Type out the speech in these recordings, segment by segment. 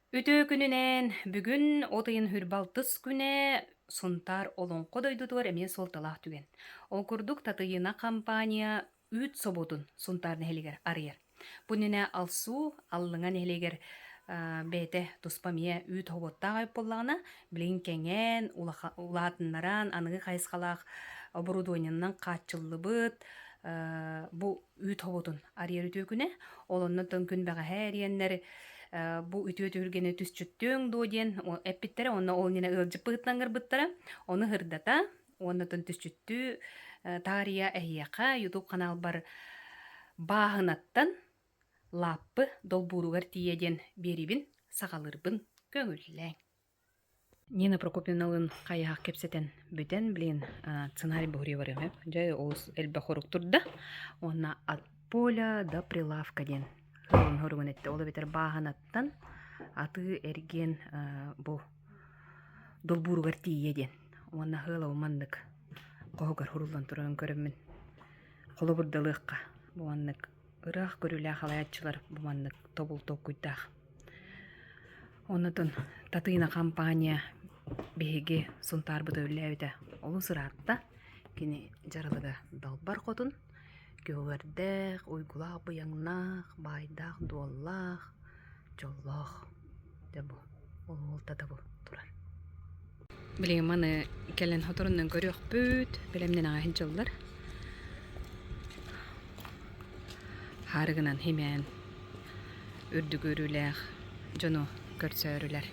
Үтөө күнүнен бүгүн отыйын хүрбалтыс күнэ сунтар олонко дойдутугар эмиэ солталаах түген. Ол курдук татыйына компания үт соботун сунтар нехелигер арыйар. Бұнына алсу аллыңа нехелигер бәйте туспамия үт хоботтаға боллағына білген кәңен улаатыннаран анығы қайысқалақ оборудованиянан қатчылы бұд бу үт хоботун арыйар үтөө күнэ олоннотон күн бәға хәриеннер бу ütüö түргене түсчүттөң дооден эппиттере онна ол нина ылжып быттангыр быттара оны хырдата оннотон түсчүттү таария эхияка ютуб канал бар баахынаттан лаппы долбууругар тиеден берибин сагалырбын көңүлләң. Нина Прокопьевналын каяак кепсетен бүтен билин сценарий бухуре барым жай ол элбе хорук турда онна от поля до прилавка ден хөрүгүн этти ол бетер бааханаттан аты эрген бу долбууругар тиеден онна хыла мандык когар хурулдан туран көрөмүн коло бурдалыкка бу мандык ырах көрүлө халаячылар бу мандык тобул токуйдах оннотон татыйна компания беги сунтарбыда өлләбите олу сыратта кини жаралыда далбар котун Гөвердек, уйгулах быяңнах, байдах, дуаллах, жоллах. Дебу, ол татабу турар. Билем маны келен хоторундан көрөк бүт, билемнен ағайын жоллар. Харыгынан хемен үрді көрілер, жону көрсөрілер.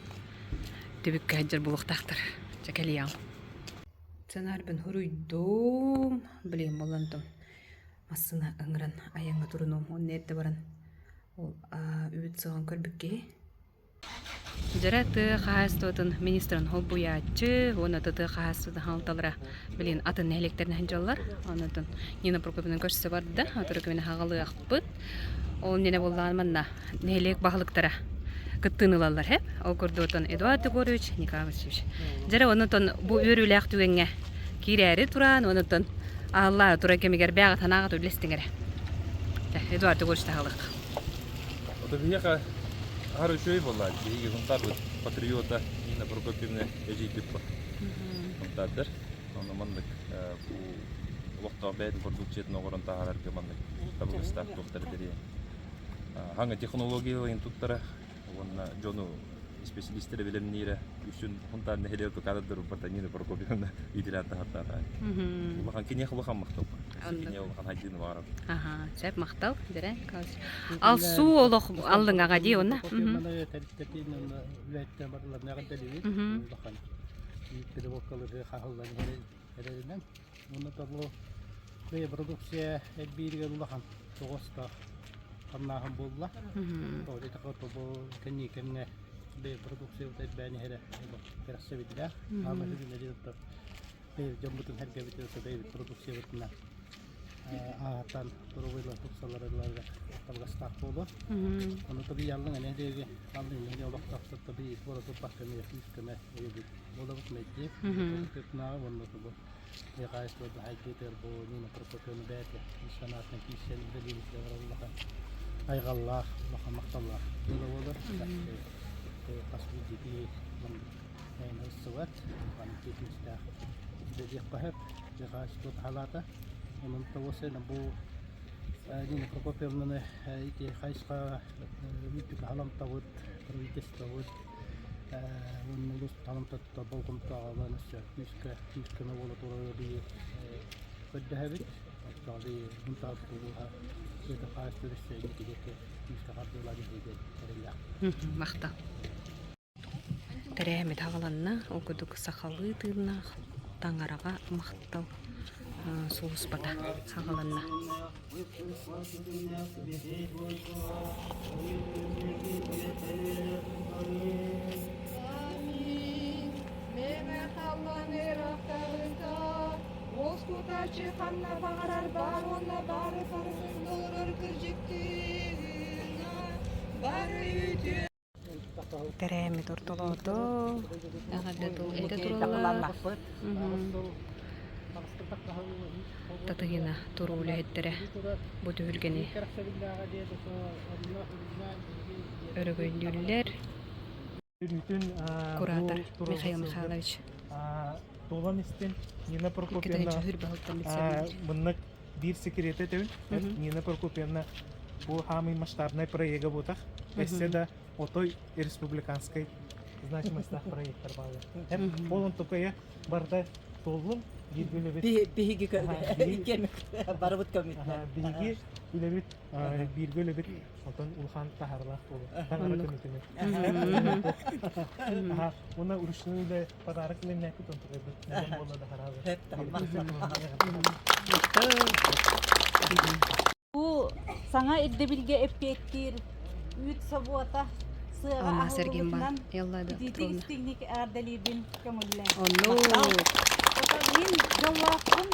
Төбік кәджір бұлықтақтыр, жакелияң. Ценарбын хуруйдум, билем болантым. Массына ыңыран аяңа турунум он нерде баран ол үбіт сыған көрбікке жараты қағастотын министрын хол буячы оны тұты қағастотын халталыра білін атын әлектерін ханжалар онытын Нина Прокопьевна көрсі барды атыры көмені хағалы ақпыт ол нене болған манна нелек бағылықтара кыттынылалар хеп ол көрдотын Эдуард Егорович Николаевич жара онытын бұл өрілі ақтугенге кирәрі туран онытын Allah turan kemikер бәгә танага түлестеңер. Эдуард Егорович тагылык. Это бияка гару шөй булла. Биге гонтар патриота Нина Прокопьевна эжитип. Гонтадыр. Аны мандык бу вакытта бәйт продукциятын огорон тагылар кемандык. Табылыстак доктор дери. Ханга технологияларын туттара. Онна жону специалисттер билемнире үчүн гонтар нехелер тукадыр бата Нина Прокопьевна идилат тахаттара. Улахан кине хулахан мактал. Кине улахан хайдын бар. Ага, сәп мактал дире. Ал су олох алдыңга ди онна. Мана тәртиптен үәттә барлар нәгәдә диби. Улахан. Педагоглары хахыллар берәләрен. Моны табло продукция биргә улахан. Тогыста каннагын булла. Тоды такы бу кенне бе продукция үтә бәне һәре. Красивый дилә. Ама һәдә дилә. Бе җомбутын һәргә бит бе продукция үтә. Atan turuyla tutsalarlarla tabgastak oldu. Onu tabii yalın ne diye aldım ne olak tapsa tabii bu arada bakın ya fiskeme öyle olak medya. Tutna onu tabii. Ya gayet de haykıdır bu Nina Prokopyevna beyte. İnsanların kişisel bilgileri Allah'a. Aygallah, Allah'a maktallah. Böyle olur. Kasbi ciddi yani sıvat. Hani teknikte dedi kahep. Ya gayet de halata. Onun tavsiye bu Nina Prokopyevna'nın iki hayışka büyük halam tavut, provites tavut, onun ulus halam tatta balkon tağalan işte müske ne olur oraya bir kadehbet, tabi muntaz bu ha bir hayış turiste gidecek müske harcılar gidecek terilla. Makta. Terehmet havalanna okuduk sakalı tırnak tangaraga maktal. Soğuz bata sağalanna. Mehmet Allah'ın eraklarında Bozkurt'ta kanla bağırar bağırla bağırı karışır doğurur kırcıktığına Bağırı ütü Terehmet ortolodu. Ede durullar. Tatagina turule ettere bu tülgeni örgündüller Куратор Михаил Михайлович. Толан истен Нина Иккетенче Прокопьевна хүрбалтан битсәбит. мыннык бир секреты тәүн. Нина Прокопьевна бу хамый масштабный проект бутах. Эссе да отой республиканской значимости проекттар бары. Хәм болон тукая барда толлым биргелебет. Биһиги кем барыбыт көмит. Биги үлебит биргелебет отон улхан тахарлах болу. Таңара көмөтүнө. Уна урушнуйда подарок менен күтөн турбут. Нем болду да харабы. Бу саңа ирдебилге эппеттир үт собуата сыга Анна Сергеем бар. ахылбытынан Ялла да. дидигистигник ардалибин көңүллен. Оно. Мин жауапым,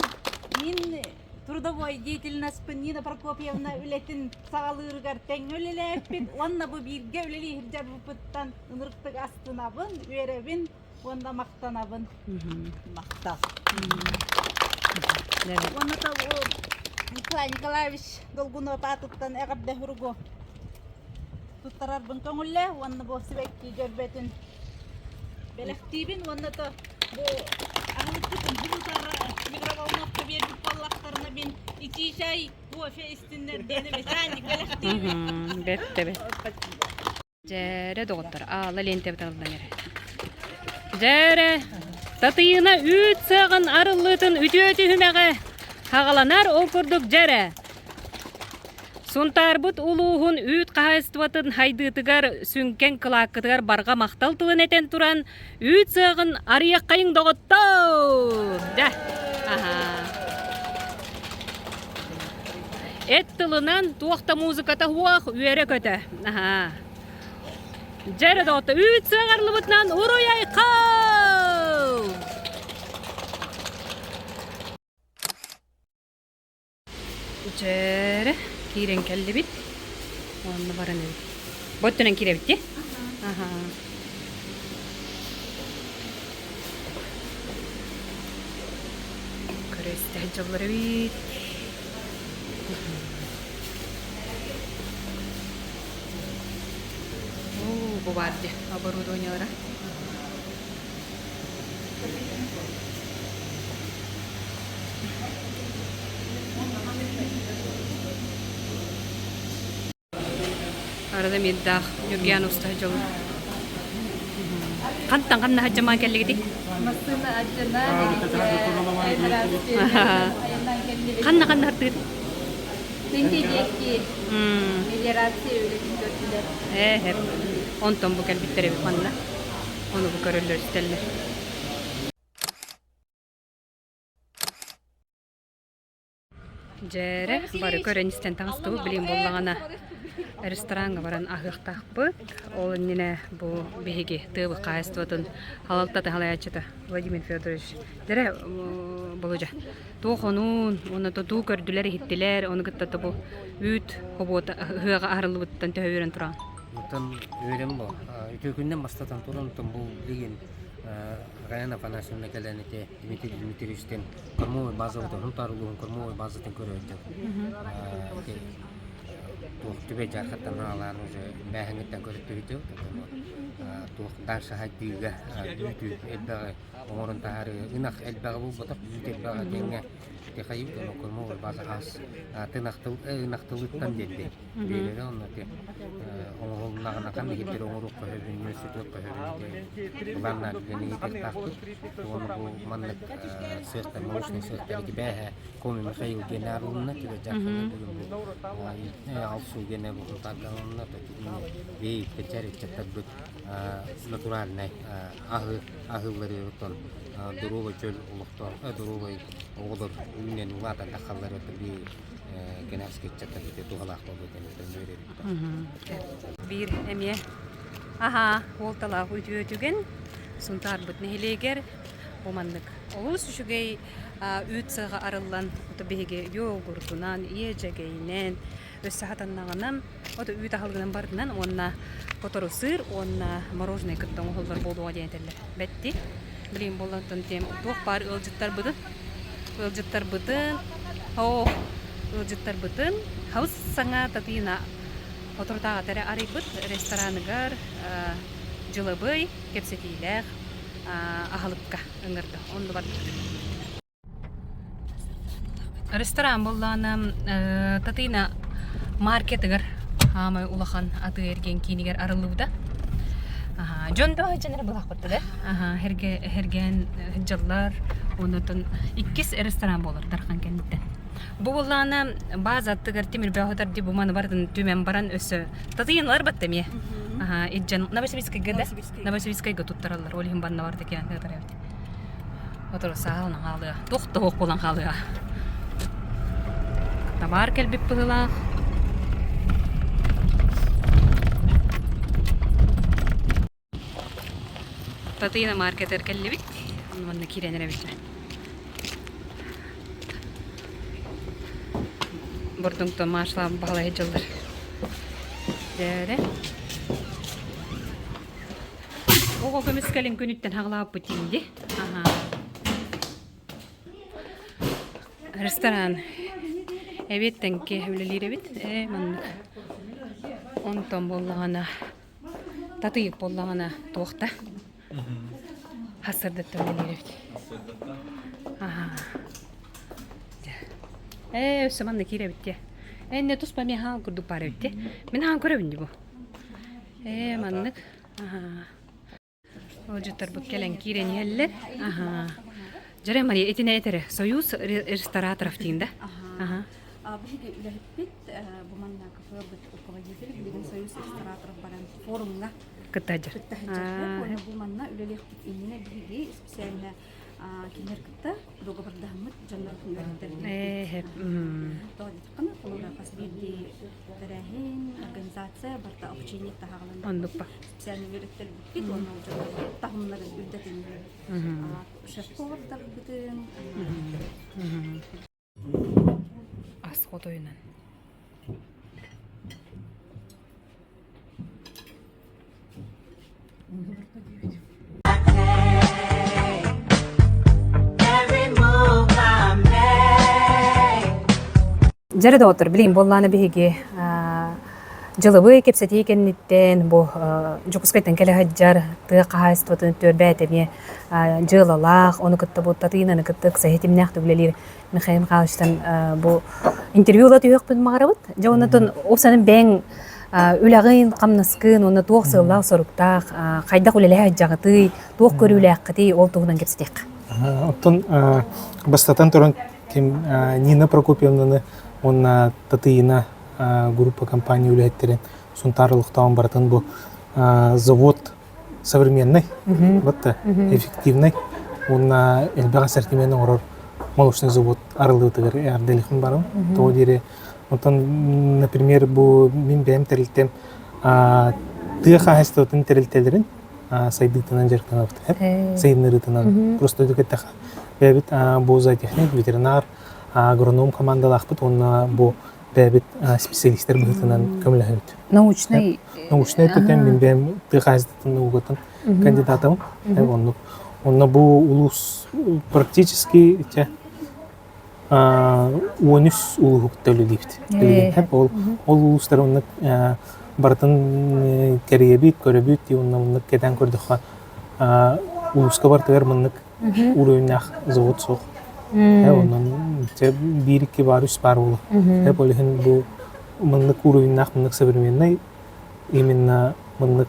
мин трудовой деятельностьпен Нина Прокопьевна үлетін сағалырғар тәңөлелеппін. Онна бұ бирге үлелі хиржар бұпыттан ынырықтық астынабын, өребін, онда мақтанабын. Мақтал. Онна да Николай Николаевич Долгунов атыттан әғарда хүргі. Туттарарбын көңілі, онна бұ сібекки жөрбетін. Белектейбін, онна да бұ ағылыптың бұлтары микроволновка бердік баллақтарына мен ичи шай кофе істіндер дені механик белектейбін. Бетте бет. Жәре доғыттар. Ала ленте бітіңізді мере. Жәре. Татыйына үт сағын арылытын үті хүмәға хағаланар окурдук жәре. Сонтар бұт улуғын үт қағайыстыватын хайдытыгар сүнкен кылақытыгар барға мақтал тылын етен туран үт сағын арияқ қайың доғыттау. Да. Эт тылынан туақта музыката хуақ үйері көті. Жәрі доғытты үт сағарлы бұтынан ұруй айқау. Жәрі. Kiiren kelli bit. Onna barane. Bottunen kiire bitti. Aha. Kriste hajjalları bit. Bu vardı. Оборудование. Arada middag Yurgian ustajol. Kantang kan hajjaman kelli gidi. Masına acına dedik. Kanna kanna hartır. Tengedeki federasyon üretim götüler. Hep. Onton bu kelbi terebi kanna. Onu bu körüller isterler. Jere bari körенистен таңстыбы билим боллагана ресторанга баран ахыктакпыт. Ол нене бу биги тыбы кайыстыбытын халалтаты халаячыта Владимир Федорович. Дере болужа. Тохонун, оны то ту көрдүлөр хиттилер, оны гытта бу үт хобота хыга арылыбыттан төһөрөн туран. Мутан öğren bu. İki günden başlatan turuntum bu ligin Gayana Panasyonu'na gelen ete Dimitriev'den kormoy bazıda huntaruluğun kormoy bazıdan görüyordu. Tuh tübe jarhattan alan uze behengetten görüyordu. Tuh dansa hadiga büyüdü elbette omurun taharı inak elbette bu batak büyüdü elbette denge tekayip de kormoy bazı has tınaktılıktan dedi. Böyle onu de omurun kan gittir omuruk kohebin üniversite kohebin ulanlar beni taktık. Onu bu manlık sözde moushne sözde ki behe komi Mikhail generalına ki jarhattan alsu gene bu tatlağına da bir keceri çatabıt natural ne ahılları yotan durova çöl oluktan durova olur ünlü nuvada takalları bir genelski çatabıt tuğalak oldu Bir emye. Aha, oltala uyutugen. Suntar butne hileger. Bomanlık. Olus şugay üt sağa arılan otobege yogurtunan iyecegeynen össahatannaganam ото үйт ахалгынан бардынан онна котору сыр онна мороженое кыттан олдар болуга дегентелер бетти билим болантын тем тук бар ылжыттар бытын ылжыттар бытын хаус саңа татына отуртага тере арибыт рестораныгар жылыбый кепсетилер ахалыкка ыңгырды. Онду бар. Ресторан боллана татыйна маркетыгар хамай улахан аты эрген кинигер арылыбыда. Жонда жанар булак бутты да. Херген жаллар онотон 2 ресторан болор дархан кенттен. Бу боллана база аттыгар темир бахотар ди буманы бардын түмен баран өсө. Татыйнлар батты ме. Иджан Новосибирскайга да. Новосибирскайга туттаралар. Олихин банна барды кен татарабыт. Отор саална халыга. Токтоок болан халыга. Табар келбип булла. Татыйна маркетер келлебит. Онны киренере бит. Бордуңтон машла багала жылдар. Дере. Ого көмескелин күнүттен хаглап бутинди. Ресторан. Эбеттен ке үлелер бит. Мандык. Онтон боллагана татыйып боллагана тоқта. Hasırda tömmelere bit. Össeman da kire bitti. Ne tuspa mi han kurdu para bitti. Min han kura bindi bu. Manlık. Olcutar bu kelen kire niheller. Jare mari etine etere. Soyuz restoran tarafında. Бихиге үләһиппит бу манна кафебит укавагидер билген союз ресторатор баран форумга Кытаҗыр. Бу манна үләлехпит инне бихиге специально кинер кытта договордамыт жандар күнгәртер. Тоҗикны колора фасбиди тарахин организация барта общение тахалан. Ондупа. Специально вереттер бит оны жандар тахымлар үлдәтен. Шеф-повар битен. Asqot oyunan. Жарыда отыр, билейм, болланы беге жылыбы кепсети кенниттен, бу жокускайтан келе хаджар, тыга кахайстватын төрбәтеме жылалах, оны кытта бу татыйнаны кытта ксахетимнях түглелер Михаил Михайловичтан бу интервьюла түйөкпүн магарабыт. Жонотон осанын бәң үләгын камнаскын, оны тоқ сыллау соруктак, кайда үлеле хаджагыты, тоқ көрүләккыты ол тугунан кепсетек. Оттон бастатан туран кем Нина Прокопьевнаны он татыйна группа компании үлеттерен сунтарлыктан баратын бу завод современный, вот эффективный. Он элбага ассортиментен орор молочный завод арылдытыгыр ярделихин барым. То дире онтон, например, бу мин бем терилтем тыга хастотын терилтелерин сайдытынан жеркан авты. Сайднырытынан просто дукеттаха. Бебит бу зоотехник, ветеринар, агроном командалахпыт, он бу бебит специалисттер бытынан көмлөһөт. Научный тутем мин бем тыга хастотын уготун кандидатым. Он бу улус практически онус улук төлөлүбүт. Хеп ол улустар онны бартын керебит, көрөбүт, онны кетен көрдүк. Улуска бартыгар мындык уровнях завод сок. Онун бир-2 бар, 3 бар болу. Хеп олихин бу мындык уровнях мындык современный, именно мындык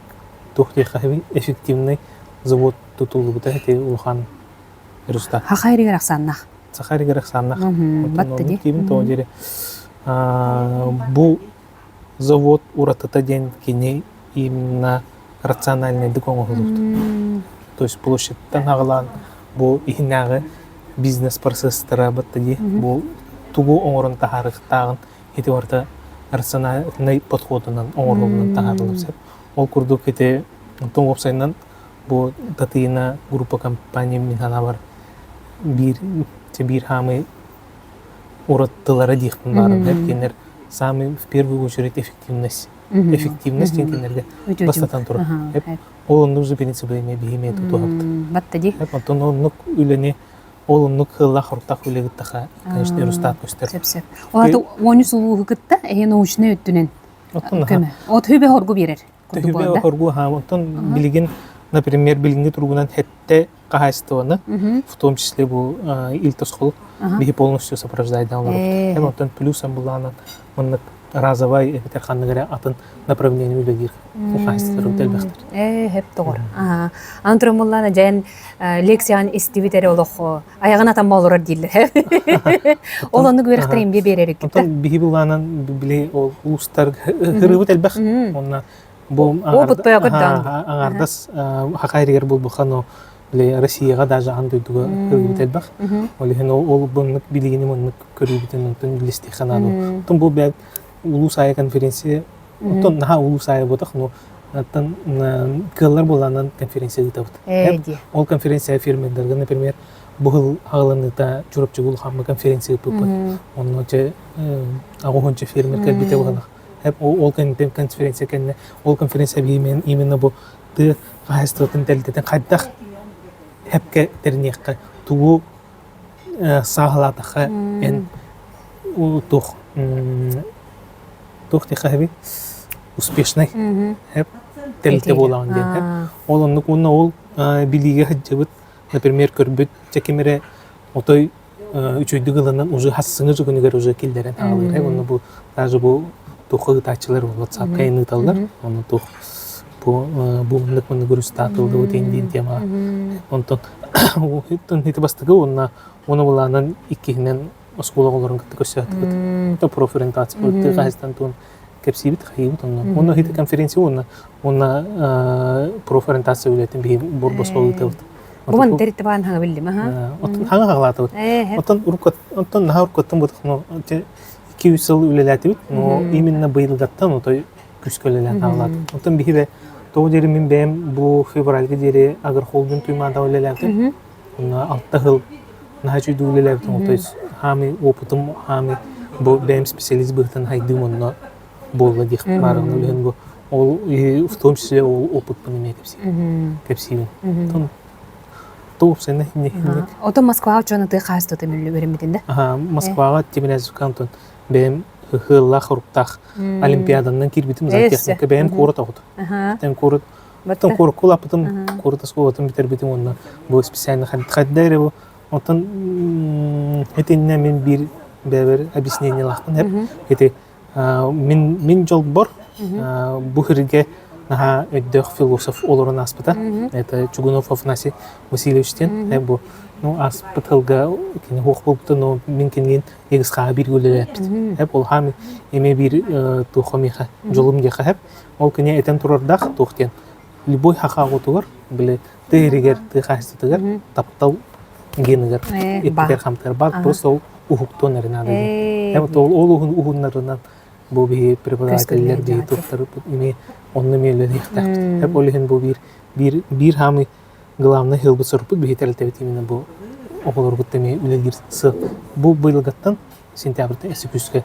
тохтехави эффективный завод тутулубута хете улхан руста. Хахайригер аксаннах. Сахаригер аксаннах. Батты ди. Кибин то дире. Бу завод уратата ден кене именно рациональный докоңолут. То есть площадьтан агалан бу ихнагы бизнес процесстары батты ди. Бу тугу оңорун тахарыктагын хете орта рациональный подходунан оңорлугунан тахарылып. Ол курдук хете тон опсайнан бу татыйна группа компания минхана бар бир хамы ураттылары дихтин барын кенер самый в первую очередь эффективность кенерге бастатан тура ол нужно принципиально бихиме тутуапты Батты ди. Антон оннук үлене ол оннук хылла хуртак үлегит таха конечно рустат көстер Сеп. Оларды онус улуу кытта научный өттүнен. От хүбе хоргу берер. Төһүбе хоргу хамтон билигин, например, билинги тургунан хетте кахайстыны, в том числе бу Илтосхол бихи полностью сопровождает олар. Хэмтон плюсом буланан мыннык разовай эфтерханныгара атын направление үлегир. Кахайстыру телбехтер. Хеп тоғыр. Антромулланы жайын лекциян истибитері олық аяғына там болырыр дейлер. Ол оны көріқтерін бе берерік. Антон бихи буланан биле ол улустар хырыбы телбех. Онна бу бұтпая күрдан. аңардас хакайригер бул бухано биле Россияга даже андойдуга хырыбы телбех. Олихен ол буннык билигини мыннык көрүбүтен онтон билести ханану. Онтон бу бәд улус ая конференция. Онтон наха улус ая ботах, но аттан кыллар боланан конференция гытабыт. Ол конференция фирмендерге, например, бухыл ағыланыта чурапчы хамы конференция пыпы. Онно че ағуғынчы фермер кәлбете боланақ. Ол конференция кәнне, ол конференция беймен именно бұл ты қайыстыратын тәлдетен қайдақ әпке тернеққа туғу сағылатыққа ән тұқ тиқаби успешный әп тәлте болағын ден. Ол оннық ол билиге хаджабыт, например, көрбіт чекемере отой үчөйді ғылынан уже хассыңы жүгінігер уже келдерен ағылыр. Оны бұл даже бұл тұқы ғытачылар бұл WhatsApp кайын ғыталдар. Оны тұқ бұл мұндық мұны көріс татылды өтейінден тема. Онтон неті бастығы оны болағынан иккігінен оскола оларын күтті көсі атығыт. Профориентация бұлытты ғайыстан туын кепсибит хайбут онна. Онна хите конференция онна профориентация үлетін бейі борбосқол ғытығыт. Бұған дәрітті бағын хаңа білдім, Отын хаңа қағылаты бұд. Отын наға ұрқоттың бұдық, 200 жыл үлеләті бұд, но именно бұйылдаттан отой күскі үлеләті ағылаты. Отын бейі бе, тоғы дері мен бәйім бұл февральгі дері ағыр қолдың тұймада үлеләті. Онна 6 жыл наға чүйді үлеләті. Отой хами опытым, хами бәйім специалист бұғытын хайдым онна болға дейх барығын үлген бұл. Ол в том числе ол опыт бұнымен кепсивін. Сені не. Отон Москваға жона ты қайысты өтемелі өремеден де? Москваға Тимирязев кантон бәйім ғылла құрыптақ олимпиаданнан кирбитім за техника бәйім қорыт ауды. Тән қорыт, отын қорыт қол апытым, қорыт асқол отын бітер бітім онна. Бұл специально қаддайры бұл. Отын әтеніне мен бір бәбір объяснение лақпын. Мен жол бар, бұл хірге наха өйдөх философ олорын аспыта. Это Чугунов Афанасий Васильевичтен. Бұл аспытылға хоқ болыпты, но мен кенген егісқаға бір көлі әппіт. Ол хами еме бір тұқымеға жолым деқа әп. Ол кене әтен тұрардақ тұқтен. Любой хақа ғотығыр, білі тегерегер, тегақастығыр, таптал генігір, еппетер қамтығыр. Бар, просто ол ұхықтон әрін адайды. Ол ұхынларынан бұл бейі преподавателер бейі тұқтырып, онны мейлі дейқтәқті. Әп олығын бұл бір хамы главный хылбы сұрпыт бейі тәрілтәбет именно бұл оғылыр бұттамай үлелгірсі. Бұл бұйылғаттан сентябрьда әсі күске.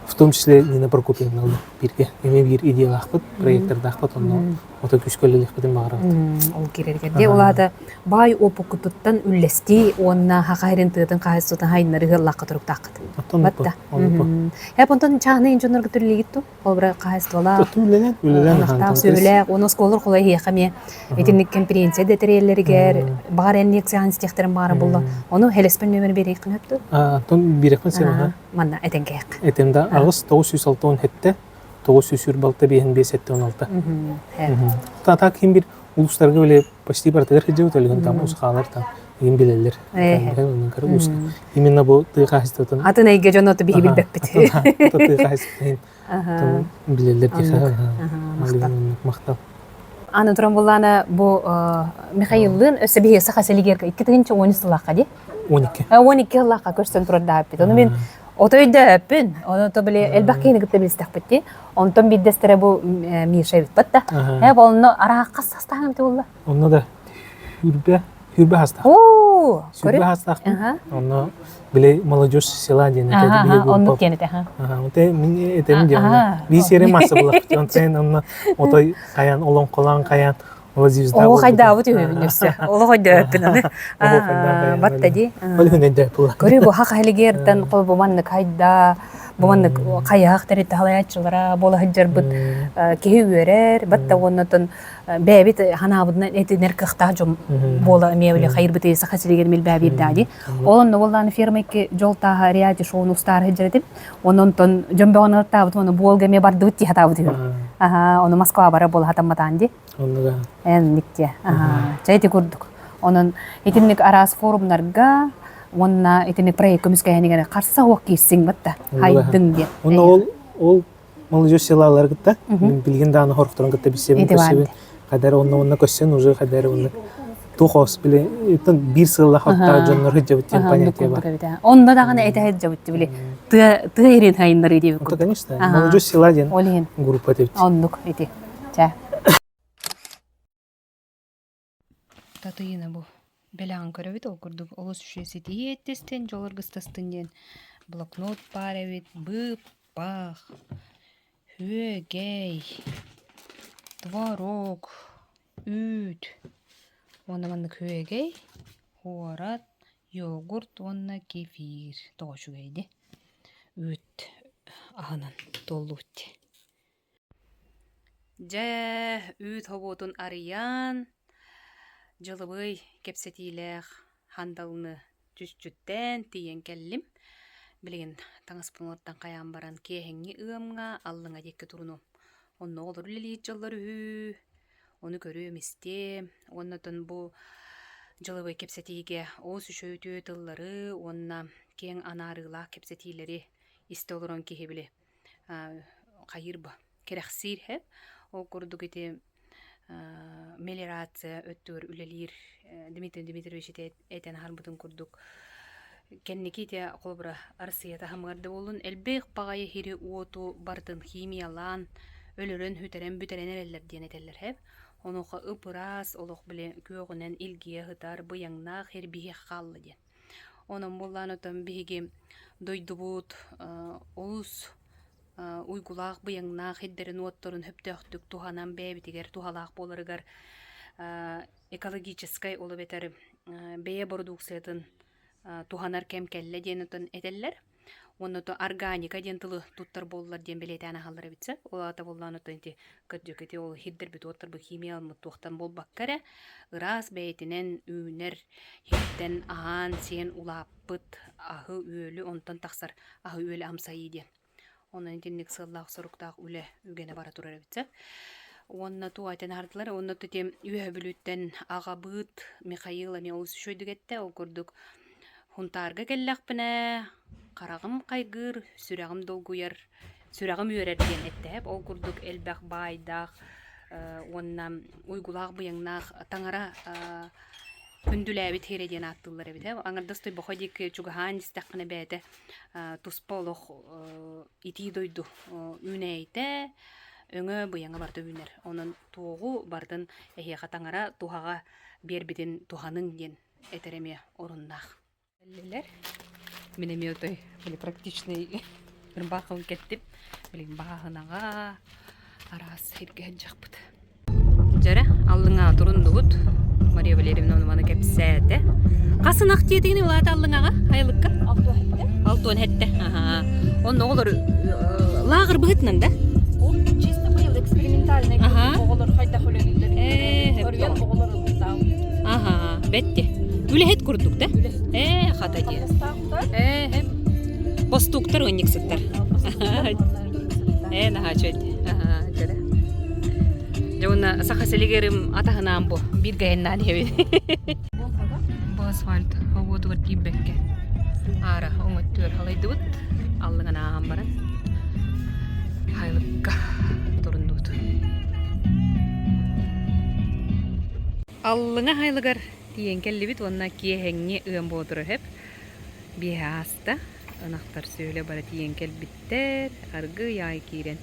В том числе Нина Прокопьевна бірге. Еме бір идея лақпыт, проекттарды ақпыт, онны ота күскөлі лақпытын бағырағыт. Ол керергерде. Олады бай опы күтіттен үллесті, онына хақайрын тұғытын қайыстытын хайынлары ғыллаққа тұрып тақыт. Батта. Әп онтан чағына енжонларға түрлі кетту? Ол бір қайысты ола? Үлелен. Нақтақ сөйләк, оны сколыр қолай хейқаме. Етінік конференция дәтірелергер, бағар ән лекциян стектерін бағары болды. Оны хелеспен нөмір берейік қын өпті? Тон берекпен сен. Манна, әтен кәйік. Әтемді ағыз 906 хетті, 906 бейін 516. Та кем бір ұлыстарға өлі почти бартығыр хеджеу төлігін там ұсқалар там ем білелер. Именно бұл тұйға хастатын. Атын әйге жон оты бейі білбәк біті. Тұйға хастатын білелер дейқа. Мақтал. Аны тұран боланы бұл Михаилын өсі бейі сақа сәлігергі 2-тігінші 10 лаққа де? 12 лаққа көрсен тұрарда әппет. Оны мен отойда әппін, оны то біле әлбәқ кейіні күтті білістәк бітті. Онтон биддестері бұл мейіршай біт бітті. Әп оны араққа састағым те болды? Оны да хүрбе хастақ. Хүрбе хастақ. Оны біле молодежь села дейін. Оны кенеті. Оны мен етемін дейін. Бейсері масы бұлақ. Оны отой қаян, олың қолан қаян. Ол звезда. О, хайда вот үйбүнөсө. Ол койда өппүнө. Батта ди. Ол хүнөдө пул. Көрү бу хак хайлигерден кол буманнык хайда, буманнык каяак терет халаячылара бола хыжырбыт кеһи үйөрер, батта оннотон бәбит ханабытна эти неркахта жом бола мевле хайрбыт эса хасилигер мел бәбит дади. Олон болланы фермеке жолтага реати шоуну стар хыжырдып, оннотон жомбоны табыт оны болга ме барды бит хатабыт. Ага, оны Москва бара бол хатаматанди. Оннуга. Никте. Чайти курдук. Онун этинник арас форумнарга, онна этинник проект көмүскәйнигә карса ок киссиң батта. Хайдың ди. Оны ол молодежь селалар гытта. Билген даны хорохторун гытта бисем көсөбүн. Кадар онна көссен уже кадар онна тухос биле этен бир сылла хатта жоннор хыжабыт деген понятие бар. Онда дагы эте хыжабыт биле. Ты эрин хайнары дип. Это, конечно, молодежь села ден Олин. группа деп. Ондук эти. Ча. Татыйна бу. Белян көрөбүт ол курдук олус үшөсү диеттестен жолоргустастын ден блокнот бар эбит бып бах хүйөгей творог үт онаманды хүйөгей хуарат йогурт онна кефир тоошугейди үт аханан толлут же үт хоботун арыян жылыбый кепсетилех хандалны жүз-жүттен тиен келлим. Билген таңыспыңлаттан каян баран кехеңи ыамга аллыңа декке туруну. Онны олар үлелейт жыллары оны көрөместе. Оннатын бу жылыбый кепсетиге оос үшөйтү тыллары, онна кең анарыла кепсетилери исте олорон кехе биле. Кайырба керексир хеп. Ол курдук эти мелиорация өттөр үлелир Дмитрий Дмитриевич этен харбутун курдук кенники те колбура арсыята хамгарды болун элбек багайы хири уоту бартын химиялан өлөрөн хүтерен бүтерен элелер денетелер хеп онуха ыпырас олох биле көөгүнен илгие хытар быяңна хербихе халлы ден онун булланытын биги дойдубут олус уйгулаах быяңнаах хиддерин уотторун хөптөктүк туханан бэбитигер тухалаах боларыгар экологической олубетер бэйэ продукциятын туханар кемкелле денутун этеллер онноту органика ден тылы туттар боллар ден билетана халлары битсе олата болланутун инти көддөкөти ол хиддер бит уоттар бу химиялмыт туохтан болбаккара ырас бэйтинен үүнер хиттен аан сен улааппыт ахы үөлү онтон таксар ахы үөлү амсайы ден онын интинник сыллаах соруктаах үле үгене бара турар битсе онна туайтен хардылар онна тутем үе бүлүттен агабыт Михаила не олус шөйдүгетте ол курдук хунтарга келлакпыне карагым кайгыр сүрагым долгуяр сүрагым үйөрер диен эттеп ол курдук элбах байдах онна уйгулаах быяңнаах таңара күндүләбит хереден аттылар бит аңардастой боходик чугахан стакны бәте тусполох ити дойду үнәйте өңө быяңа барды үнер онун туогу бардын эхиха таңара тухага бербитин туханын ден этереме оруннах эллер менеме отой били практичный бир бахын кеттип билин бахынага арас хирге жакпыт жара аллыңа турундубут Мария Валерьевна оны кепсәте. Касынак тиетигини улата аллыңага айлыкка? Алтуан хетте. Он олар лагыр быгытнан да? Ол чисто был экспериментальный. Оголор хайда хөлөгүлдөр. Көргөн оголор тау. Ага, бетте. Үлехет курдук да? Хата ди. Постуктар онниксыктар. Наха чөйт. Жара. Жауна сахаселигерим атахынан бу бир гайнан хеби. Бу асфальт хавотугар киббекке. Ара оңоттур халайдыбыт. Аллыгана амбаран. Хайлыкка турундут. Аллыңа хайлыгар тиен келлибит онна киехеңне ыам бодуру хеп. Бихаста анахтар сөйлө бара тиен келбиттер аргы яй кирен.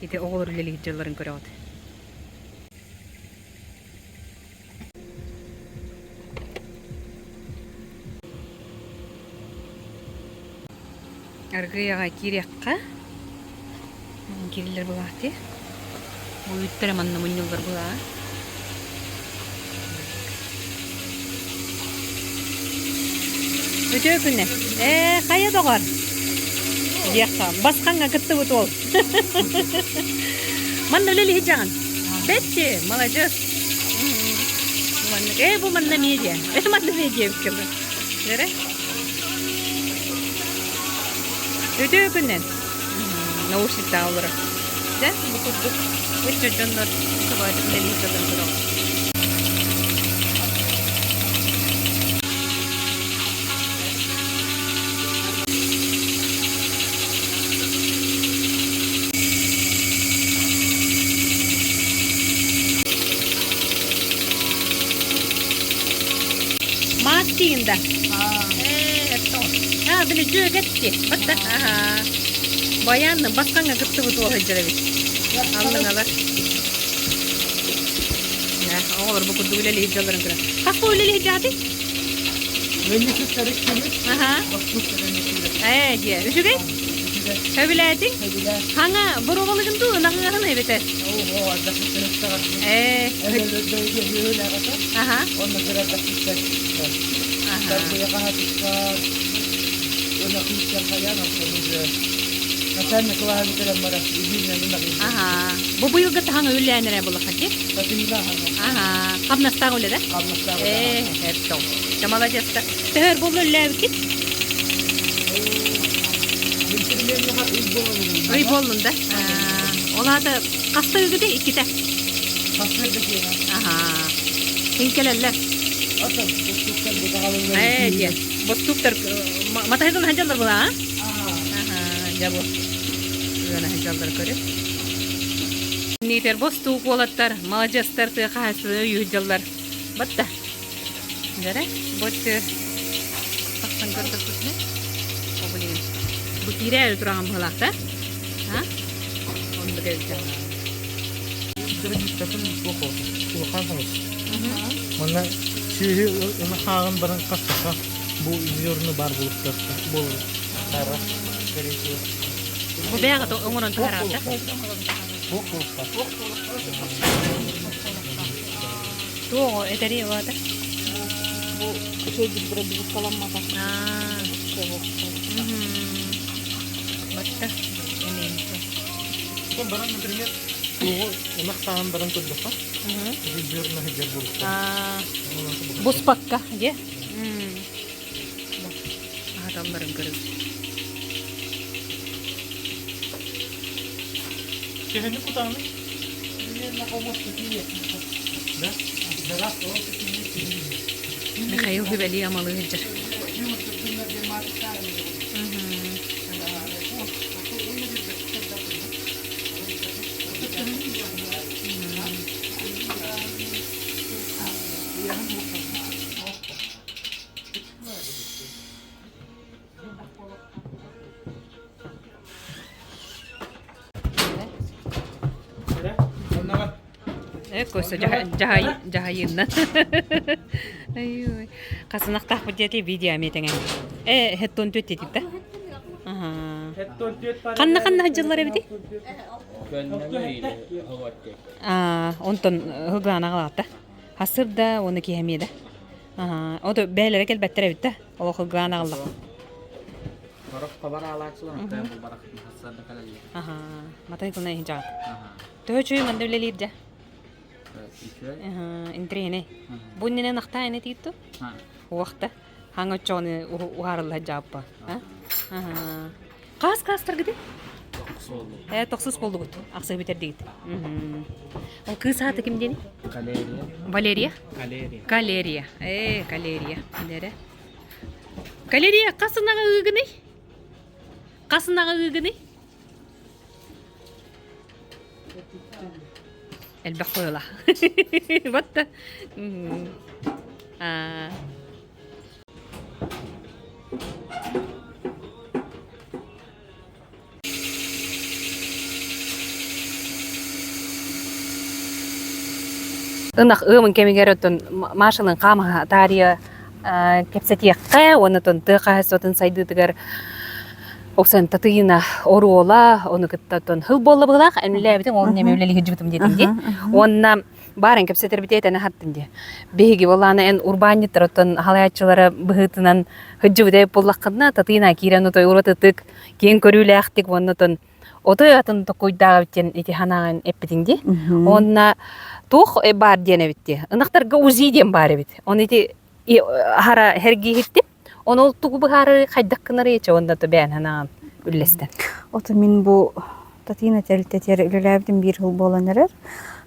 Ите оголор лелик жылларын көрөт. Аргыяга кирекка кирилер булати. Бу үттер манна муньулдар була. Өтө күнне. Кая догар. Яха, басканга кытты бут ол. Манда лели хижаган. Бетчи, молодец. Манда, бу манда медиа. Это манда медиа кылды. Нере? Өтө күннен. Наушник таалыры. Да, бу курдук. Өтө жоннор кыбады лели хижаган турат. Мастинда. Били жөгетти. Батта. Баянны басканга кытты бут ол жеребит. Алдыңалар. Олар бу курду үлели жаларын кыра. Кас бу үлели жады? Же, үшүгө? Хөбүләтиң? Хаңа буругалыгынды нагыганы эбете. Бу быйылгы таңа үлләнере була хати? Кабнастагы үле да? Эптол. Молодец. Төр болу үлләбит. Ой болунда. Оларды каста үгүдө иките. Теңкелелер. Бостуктар матайдын ханжалдар була, жабу. Жана ханжалдар көрөт. Нитер бостук болаттар, молодецтер кайсы үйүжалдар. Батта. Жара, бочтер. Тактан көрдөк күтүнө. Облин. Бу кирэ турган булакта. Онда келди. Мана чүйі қағын бірін қастақа бұл үйіріні бар болып тара кереке. Бұл бәғі оңырын тұғарады? Бұл қолықта. Тоғы әтәрі өғады? Бұл көшейді бірі біз қаламмаға. Бақта. Бірін, например, Онақ саған бірін көддіға, үйіріні хегер болып. Боспаққа, де? Адамларын көріп. Кехені құтағыны? Михаил Хубели амалы хеджер. Көсі жағайынна. Қасынақтақ бұдеті видео әметіңе. Хеттон төт етіп да? Қанна жылар әбіді? Онтон ғығана қалады. Хасырда оны кейемеді. Оды бәлері кәлбәттір әбіді да? Ол ғығана қалды. Матай қылына ең жағады. Төй чөй мәнді өлелейді да? Интрейне. Буннене нахтайне титту? Уақта. Хаңа чоны уғарылы жаппа. Қас тұргыды? Тоқсыз болды бұд. Ақсы бітер дейді. Ол қыз аты кім дені? Валерия. Калерия. Калерия. Калерия қасынаға үгіні? Қасынаға үгіні? Әлбәқ қойыла. Батта. Ынақ ымын кемегер өттін машының қамыға тария кепсетияққа, оны тұн тұқа сөтін сайдыдығыр Оксан татыйна оруола, оны кыттатын хыл болла бұлақ, әмілі әбітің оны неме өлелі хүджібітім дедім де. Онна барын кепсетер битетен хаттын де. Беги боланы эн урбаниттер оттон халаячылары быһытынан хыджыбыдай боллаккына татыйна кирен той уротытык кен көрүлэхтик воннотон отой атын токуйдага биттен эти ханаган эппитинди. Онна тух бар дене битти. Ынактарга узи ден бар бит. Он эти хара херги хитти. Он ол тугу бары хайдаккынары ече онда то бән ханаган үллестен. Ота мин бу татина телтетер үлеләбдин бир хыл болан эрер.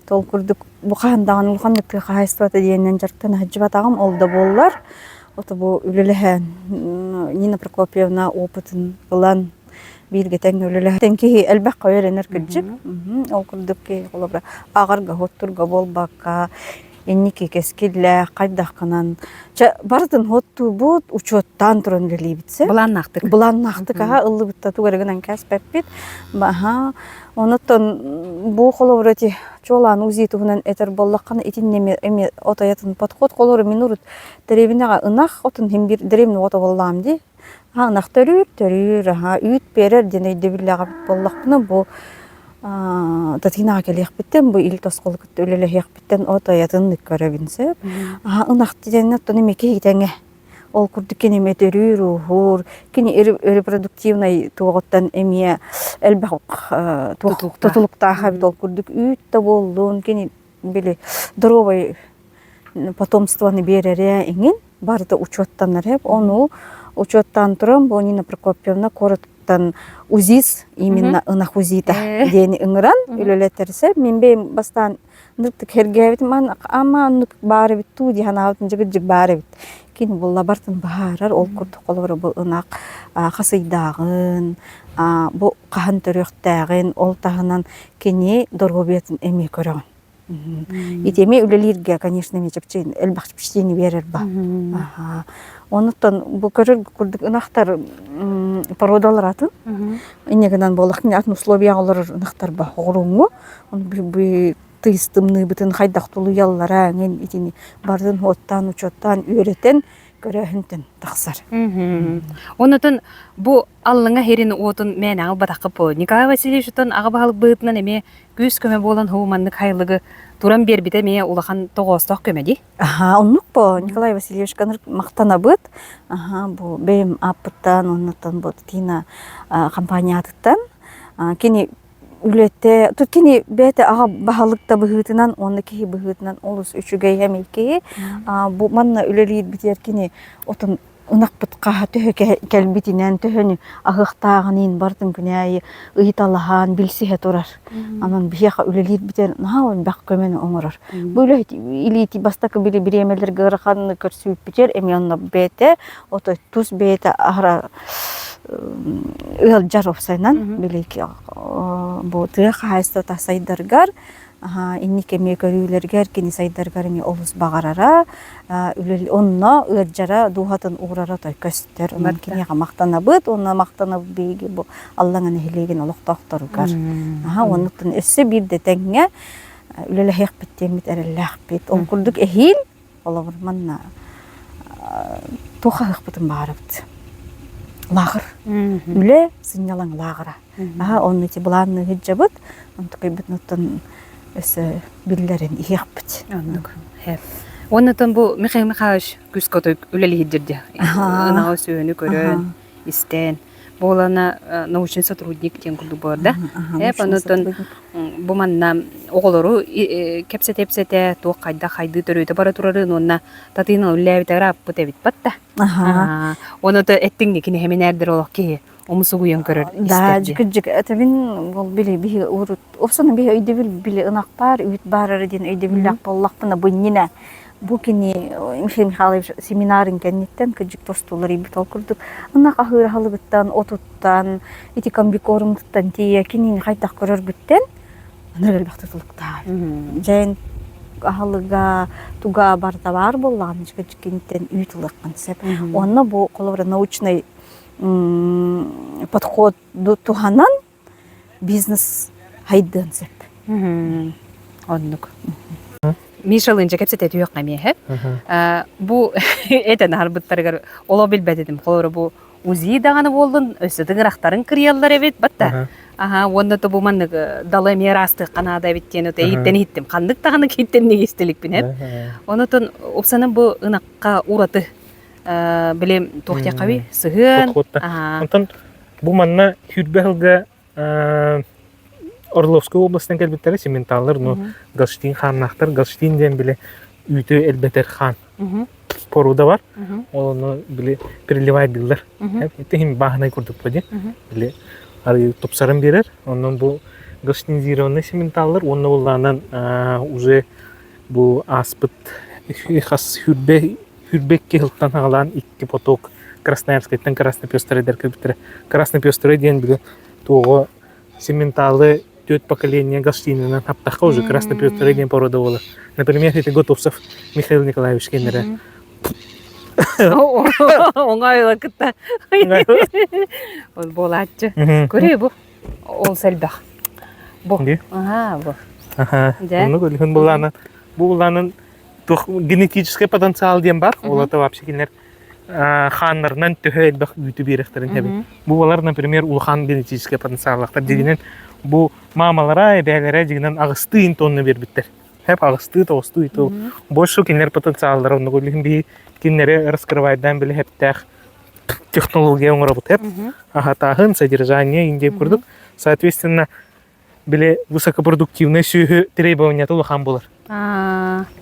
Тол курдук бу хандаган улхандык хайствата диеннен жартан хаҗбатагым олда боллар. Ота бу үлеләһән Нина Прокопьевна опытын кылан бирге тең үлеләһән ки элбәк кайренер киҗик. Ол курдук ки колобра агарга хоттурга болбакка энники кескилле кайдаккынан бардын хотту бут учоттан турун лебитсе. Буланнактык. Буланнактык ыллы бутта тугарыгынан каспеппит. Баха онотон бу колобрати чолан узитугунан этер боллакканы итиннеме эме отаятын подход колору минурут деревинага ынах отун химбир деревни ото боллам ди. Нахтырыр үт берер дене дебиллага боллакны бу татина келек биттен бу ил тоскол күттө өлелек биттен отаятын көрөбүнсө. Ынах дегенне тоны меке гитеңе. Ол курдук кене метерүрү хур кене репродуктивный туготтан эмие элбак тутулукта хабит ол курдук үттө болдун кене били здоровый потомствоны берере эңин барды учеттан реп ону учеттан турам бу Нина Прокопьевна короттан УЗИС именно ынах УЗИта дени ыңыран үлелетерсе мен бем бастан ныртык хергебит ман ама нук бары бит ту ди ханаатын жигит бары бит кин булла бартын баарар ол курдук колору бу ынак хасыйдагын бу кахан төрөктагын ол тагынан кини доргобетин эми көрөгөн. Итеме үлелерге, конечно, мечепчейн элбак пиштени берер ба. Онуттан бу көрөр курдук ынактар породалар атын. Инегенен болакны атын условиялар ынактар ба огруңу. Он бу тыйстымны бүтүн хайдактулу яллара ген итини бардын хоттан учоттан үйрөтен көрөһүнтен таксар. Онотон бу аллыңа херин отун мен ага батакып бо Николай Васильевичтон ага баалык быытынан эме күз көмө болон хууманнык хайлыгы туран бербите ме улахан тогосток көмөди. Оннук бо Николай Васильевич каныр мактана быт. Бу бем апыттан оннотон бу тина компаниятыттан кини үлетте тут кини бете ага баалыкта быһытынан онны ки быһытынан олус үчүгэй эмеки бу манна үлелит битер кини отун ынак бутка төһө келбитинен төһөнү агыктагынын бардын күнәйи ыйталахан билсиhe турар. Анан бияка үлелит битер наан бак көмөнү оңорор. Бу үлет илити бастакы били биремелер гыраханны көрсүп битер эми онна бете ото туз бете ара ыл жаров сайнан билеки бу тыга хайста тасайдаргар иннике мекөрүлөргөр кини сайдаргар эми олус багарара үлел онно ыржара дуухатын уурара той көстөр онан кинега мактанабыт онна мактанып биги бу аллаңан хилеген олоктокторугар онуттан өссө бирде теңге үлеле хек биттемит эреллах бит ол курдук эхил олор манна тоха хек битин барыпт лагыр үле сынялаң лагыра онны ти буланны хиджабыт онтукай битнуттан өсө биллерин иякпыт. Оннотон бу Михаил Михайлович күскөтөк үлели хиджирди. Ынага сүйөнү көрөн, истен. Болана научный сотрудник тен курду борда. Оннотон бу манна оголору кепсете то кайда кайды төрөйдө бара турарын онна татыйны үлебитера путебит батта. Оннотон эттиңди кини хеменердер олокки омусугуян көрөр истеди. Жик этебин бол били бии урут. Опсону бии өйдөбүл били ынак бар, үт барары ден өйдөбүлак боллакпына бу нина. Бу кини Михаил Михайлович семинарын кеннеттен кыжык тостулар ибит олкурдук. Ынак ахыр халыбыттан, отуттан, ити комбикорумтан тие кини кайтак көрөр бүттен. Анар элбактылыкта. Жайын ахалыга туга барда бар боллаган жигиттен үйтүлөк концеп. Онно бу колобра научный подход до туханан бизнес хайдын сеп. Оннук. Мишалынча кепсете түйөк камие. Бу этен харбыттаргар ола билбедим. Колору бу узи даганы болдун, өсө дыгырактарын кырияллар эбит батта. Ага, онда то бу маннык далы мирасты канада биттен өтө иттен иттим. Кандык таганы киттен негестелик бинет. Онотон опсанын бу ынакка ураты билем тохтякаби сыгын. Ага. Онтон бу манна Хүрбелга Орловской областынан келбеттер сементаллар, ну Галштин ханнахтар, Галштинден биле үйтө элбетер хан. Поруда бар. Оны биле переливай билдер. Это хим бахнай курдук поди. Биле ары топсарын берер. Ондан бу галштинизированный сементаллар, онны буллардан уже бу аспыт хас Хүрбекке хылтан алан 2 поток Красноярскайдан Краснопёстрый деркебитер. Краснопёстрый ден биле того сементалы 4 поколения галштининен таптаха уже Краснопёстрый ден порода болы. Например, это Готовцев Михаил Николаевич кенере. Оңайлы кытта. Ол болатчы. Көрөй бу. Ол селбах. Бу. Ага, бу. Ага. Ну, гөлхөн буланын генетический потенциал ден бар. Ол ата вообще кинер ханнарынан төһөйдбах үтү беректерин хеби. Бу балар, например, улхан генетический потенциаллактар дегенен бу мамалара, бәләре дегенен агысты тонны бербиттер. Hep ağıstığı da ostu ito. Boşu kinler potansiyalları onu gülün bir kinleri раскрывайдан bile hep технология оңыра бут hep. Ахатахын содержание индеп курдук. Соответственно, биле высокопродуктивный сүйі требования толухан болар.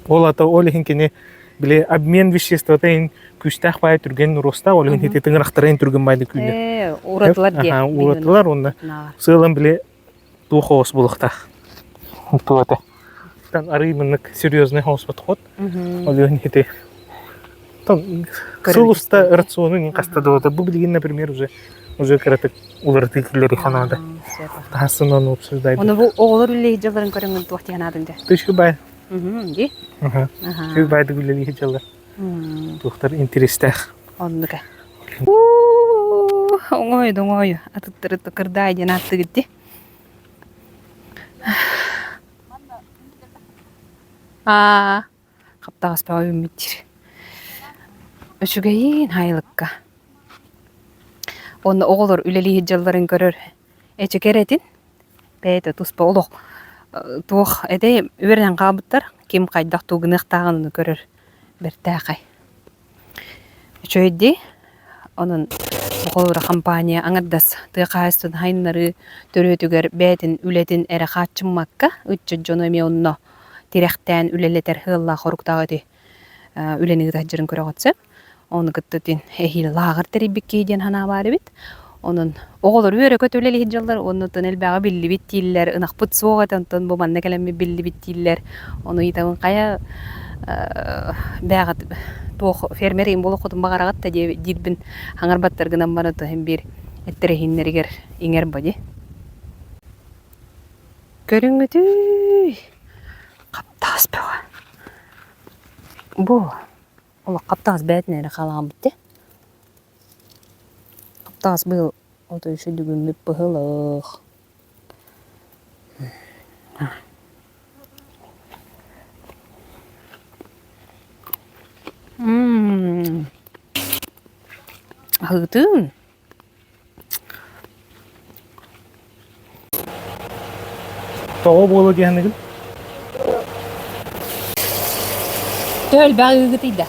Ол ата олихин кини биле обмен веществотайын күстах бай түрген роста олихин хететин рахтарайын түрген байды күнде. Уратылар де. Уратылар онда. Сылын биле тухоос болуқтах. Туата. Там арымыннык серьезный хаос подход. Олён хите. Там сылуста рационы кастада вот. Бу билген, например, уже каратык уларты килери ханада. Тасын оны обсуждайды. Оны бу оғлар үлі хиджаларын көріңін туақти ханадыңда. Түшкі бай. Ди? Түшкі байды үлі хиджалар. Туқтар интерестах. Онныка. Оңойду. Атыттыры тұқырдайден атты кетті. Қаптағыз бау үміттер. Өшігейін хайлыққа. Оны оғылыр үлелі хиджаларын көрір. Әчі керетін, бәйті тұспа олық. Туық әдей өрден қабыттар, кем қайдақ туғынық тағынын көрір. Бір тәқай. Өшөйді, оның оғылыр компания аңырдас тұйқайыстың хайынлары төрөтігер бәйтін үлетін әрі қатшыммаққа үтчі жономе онына тирехтен үлелетер хылла хоруктагы үлени тажырын көрө готса оны кыттын эхил лагыр терибиккейден хана бары бит онун оголор өрө көтөлели хиджаллар онутун элбага билли биттиллер ынак пут соогатантан бу манна келеми билли биттиллер оны итагын кая бага тох фермерин болохотун багарагат та дирбин аңарбаттар гынан бараты hem бир эттерехиннеригер иңер боди көрүңүтүй Қаптағыз бәуі. Бұл, олы қаптағыз бәтін әрі қалаған бітті. Қаптағыз бұл, оты үші дүгін мүп бұғылық. Ғытын. Тоғы болу дегенігін? Töl bägü gitide.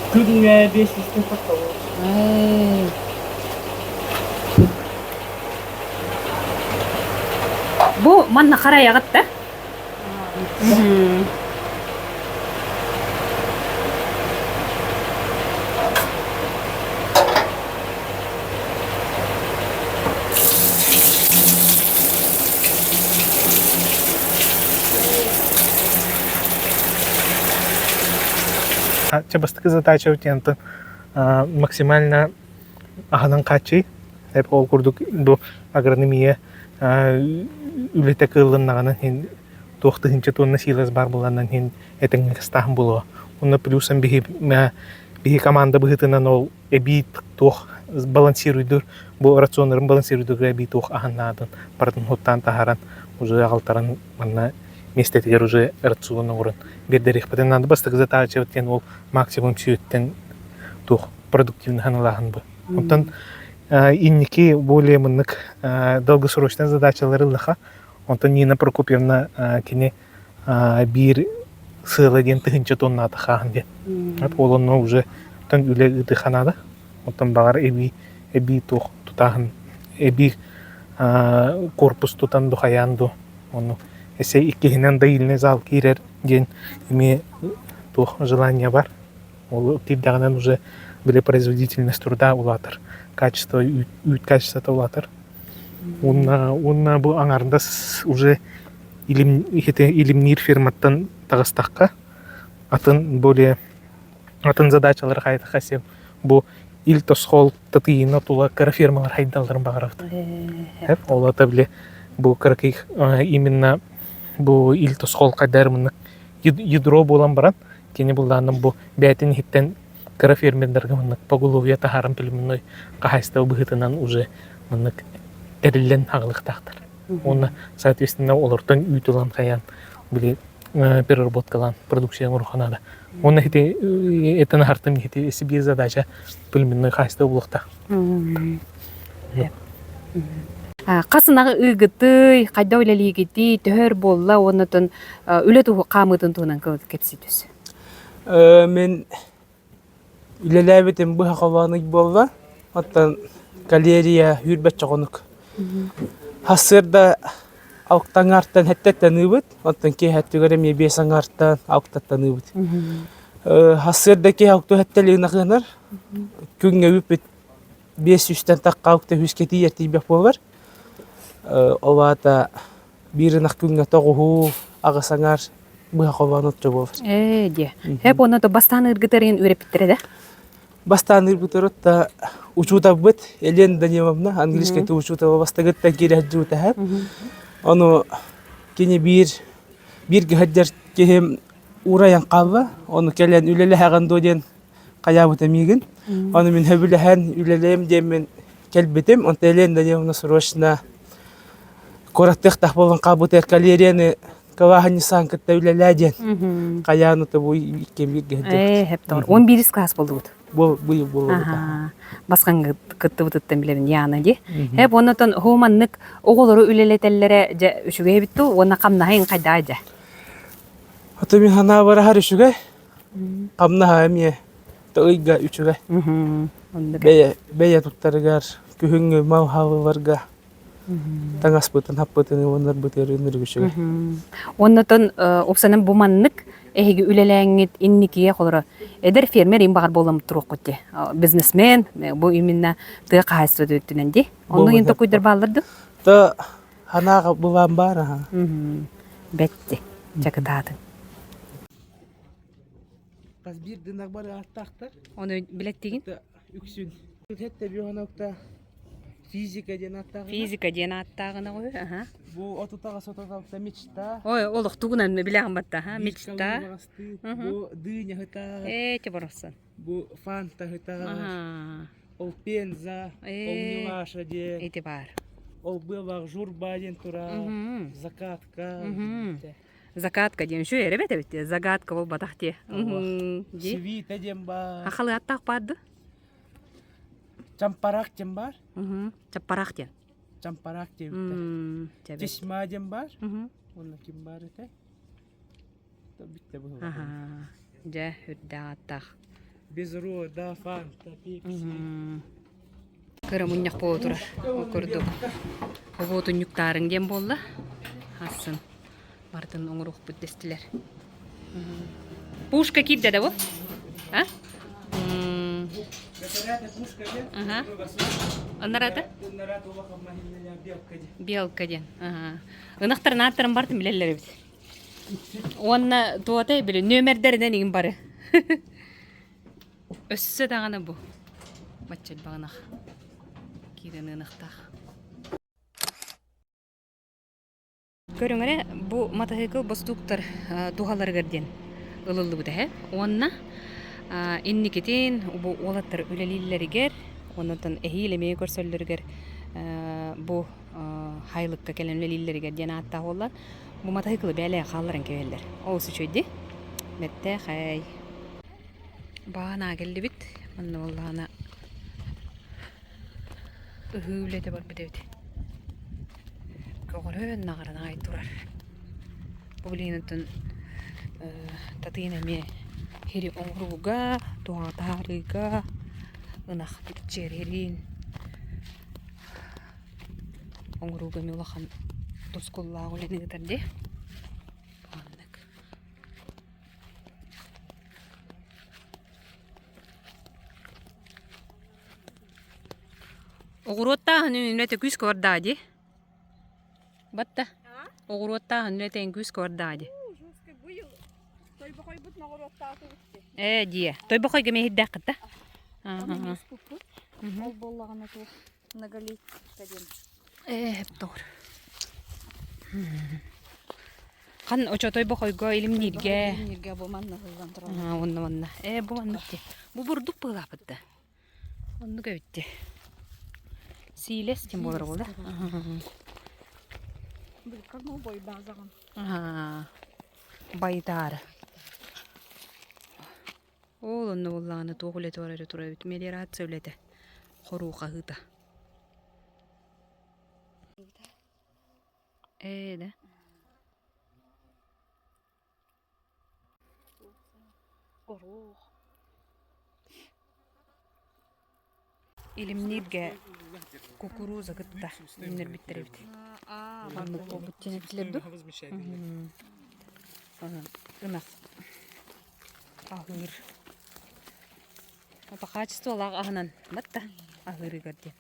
Күнге 500 паттау. Bu manna qaraya gitdi. Чабастыкы задача утенты максимально аханан качы. Hep ол курдук до агрономия үлете кылыннаган хин 90 тонна силас бар булгандан хин этен кастахан було. Уна плюсом биги команда быгытынан ол эбит тох балансируйдур бу рационнарын балансируйдур эбит тох аханнадын бардын хоттан тахаран уже агалтаран манна местетер уже рационный урын бердерих потом надо бастык задача утен ол максимум сүйөттен тох продуктивный ханалахан бу. Онтан инники более мыннык долгосрочный задачалары лыха. Онтон Нина Прокопьевна кини бир сыла ден тыгынча тонна атахаан ден. Ол онно уже тон үле ыдыханада. Онтон багар эби тух тутахын эби корпус тутан духаянду. Ону эсе иккихинен дайылне зал кирер ден име тух желание бар. Ол тирдагынан уже были производительность труда улатыр. Качество, качество улатыр. Онна бу аңарында уже илимнир фирматтан тагыстакка атын более атын задачалар хайта хасем бу ил тосхол татыйна тула кара фирмалар хайдалдырын багарат. Хеп олата биле бу караких именно бу ил тосхол кадармын ядро болан баран кене булданын бу бәтин хиттен кара фирмерлерге мынык поголовья тахарым пилминой кахайста быгытынан уже мынык эрилен агылыктактар. Оны соответственно олордон үйтүлан каян биле переработкалан продукция мурханада. Оны хите этен хартым хите себе задача пилминой кахайста булукта. Қасынағы үгіті, қайда ойлалегеті, төхөр болла, онытын үлеті қамытын туынан кепсетіз? Мен үлеләбетім бұға қаванық болла, оттан галерея үрбәт жоғынық. Хасырда ауқтан арттан әттеттен үбіт, оттан кей әттігірім ебесің арттан ауқтаттан үбіт. Хасырда кей ауқты әттелігін ақынар, күнге үбіт 500-тен таққа ауқты хүскеті ертейбек болар. Олата биринақ күнге тоғу ағысаңар бұға қаванық жо болар. Де. Хеп оны да бастан ұргытерген өреп біттіреді? Бастан ұргытерді учута бұд, елен данемамна, английскайты учута бастағыттан кері әджута әп. Оны кені бір ғаджар кехем ураян қалва, оны кәлен үлелі әған доден қаябыта меген. Оны мен хөбілі ән үлелейім демен кәлбетім, онты елен данемамна сұрошына кораттықтақ болған қабыта калерияны кавахани санкытта үлеләден қаяны табу иккен бір ғаджар. Хеп тұр. 11 класс болды бұд? Бұй болды. Басқан күтті бұтыттан білерін яны де. Хеп онытын хууманнык оғылыры үлелетелері үшіге бітті, оны қамнағайын қайда айда? Ата мен хана бара хар үшіге, қамнаға әме тұғыға үшіге. Бәйе тұттарығар, күхіңі мау хавыларға, таңас бұтын, хап бұтын, онар бұтыр үнір үшіге. Онытын опсанын бұманнык эһиги үлеләңит инникие холора эдер фермер ин багар болам турук көтте бизнесмен бу именно ты кайсы өттүнен ди onu ин токуйдер балдырды та ханага булам бар бетти жакыдады каз бир динак бар аттакта onu билеттигин үксүн хетте бионокта физика ден аттагына кой бу отутага сотага мечта ой олуктугунан билегин батта мечта бу дыня хыта те барсын бу фанта хыта ол пенза ол милаша де эти бар ол была журба ден тура закатка ден şu эребет бит загадка бол батахте свита ден бар ахалы аттак барды чампарак ден бар чапарак ден чампарак ден чешма ден бар оны ким бар эте битте бу же хүрдәгаттак без рода фанта пепси кырымынняк боло турар көрдүк оботун юктарың дем болду асын бардын оңурук бүттестилер пушка кидде да бу Анарата? Белка ден. Ынактарын аттарын бардым билелер бит. Онна туата биле нөмердерден ин бары. Өссө дагана бу. Бачыл баганак. Кирен ынактак. Көрүңөрө бу мотоцикл бастуктар тухалар керден. Ылылды бу да. Онна инникетин бу олаттар үлелилеригер, онотон эхилеме көрсөллөргөр бу хайлыкка келен үлелилеригер жана атта болла. Бу мотоциклы беле калларын кебелер. Оусу чөйдү. Метте хай. Баана келди бит. Мына боллана ыһыылете бар битебит. Көҕөлөн нагырына ай турар. Бу билинтен татыйна ме хири оңруга, туатарыга, ынах черерин. Оңруга мулахан тоскуллаа олене гытарде. Аннык. Огуруоттаахан үнэте күс көрдаади. Батта. Огуруоттаахан үнэте күс көрдаади. Дие. Той бахой геме хиддакта. Ол боллагана ту нагалит каден. Тор. Хан очо той бахойго илимнирге. Нирге бу манна кылган турар. Онна. Бу манныкте. Бу бурдук пылапытта. Онну көйтте. Силес тем болар болду. Бир карно бой базаган. Байдар. Ол онну болланы тоғулет орары турабыт. Мелиорация үлете. Хоруға гыта. Да. Горух. Илимнирге кукуруза гытта. Үнер биттеребит. Бандык болбут тенеклерду. Ынак. Ахыр. По качеству лаг агынан батта. Ахыры гырде.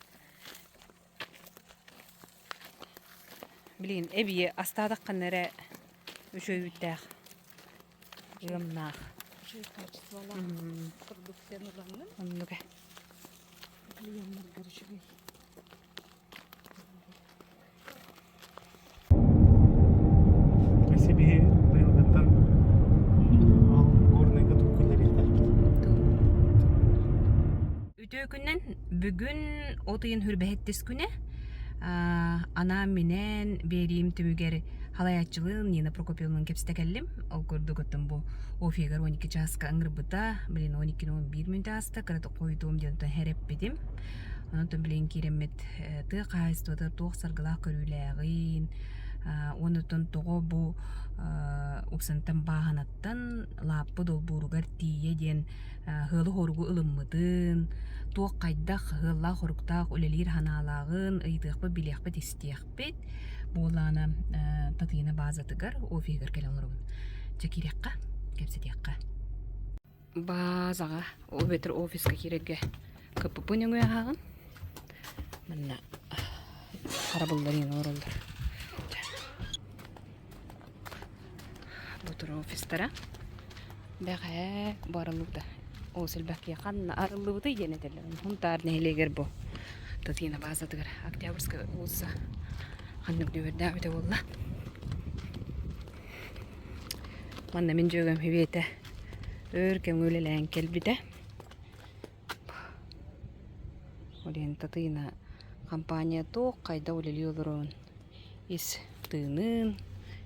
Блин, эбие астадаккан нере үшөйүттәк. Йымнак. Шей качество ла. Продукция нурланын. Оннуга. Клиенттер görüşüge. Себе быйылдаттан ал горныйга туккулар ихта. Үтө күннен бүгүн отыйын хүрбэхеттис күнэ ана менен бериим түмүгер халаячылыын Нина Прокопьевнун кепстекеллим. Ол көрдөгөттөн бу офигер 12 часка аңырбыта, блин 12-11 мүнөт аста кыраты койдуум дентен хереппидим. Онтон блин киремет ты кайстыда тохсаргыла көрүлэгин. Онтон того бу упсантан баганаттан лаппы долбуругар тие ден хылы хоргу ылыммытын. Туох кайдах хылла хоруктаах үлелир ханалагын ыйдыхпы билехпы тестиэхпит. Болана татыйна базатыгар офигер келелорун. Чакирекка, кепсетекка. Базага обетер офиска кирекке кыппын өңө хагын. Мына харабылдарын оролдар. Бутур офистара. Бәгә барылуда. Осыл бәккә канна арылыды денетелер. Хунтар нелегер бу. Татыйна базатыгар Октябрьская улса. Ханнык дөбөрдә үтә булла. Манна мен жөгөм хебете. Өркем өлелән келбиде. Олен татыйна компания тоқ кайда өлелиолорун. Ис тыынын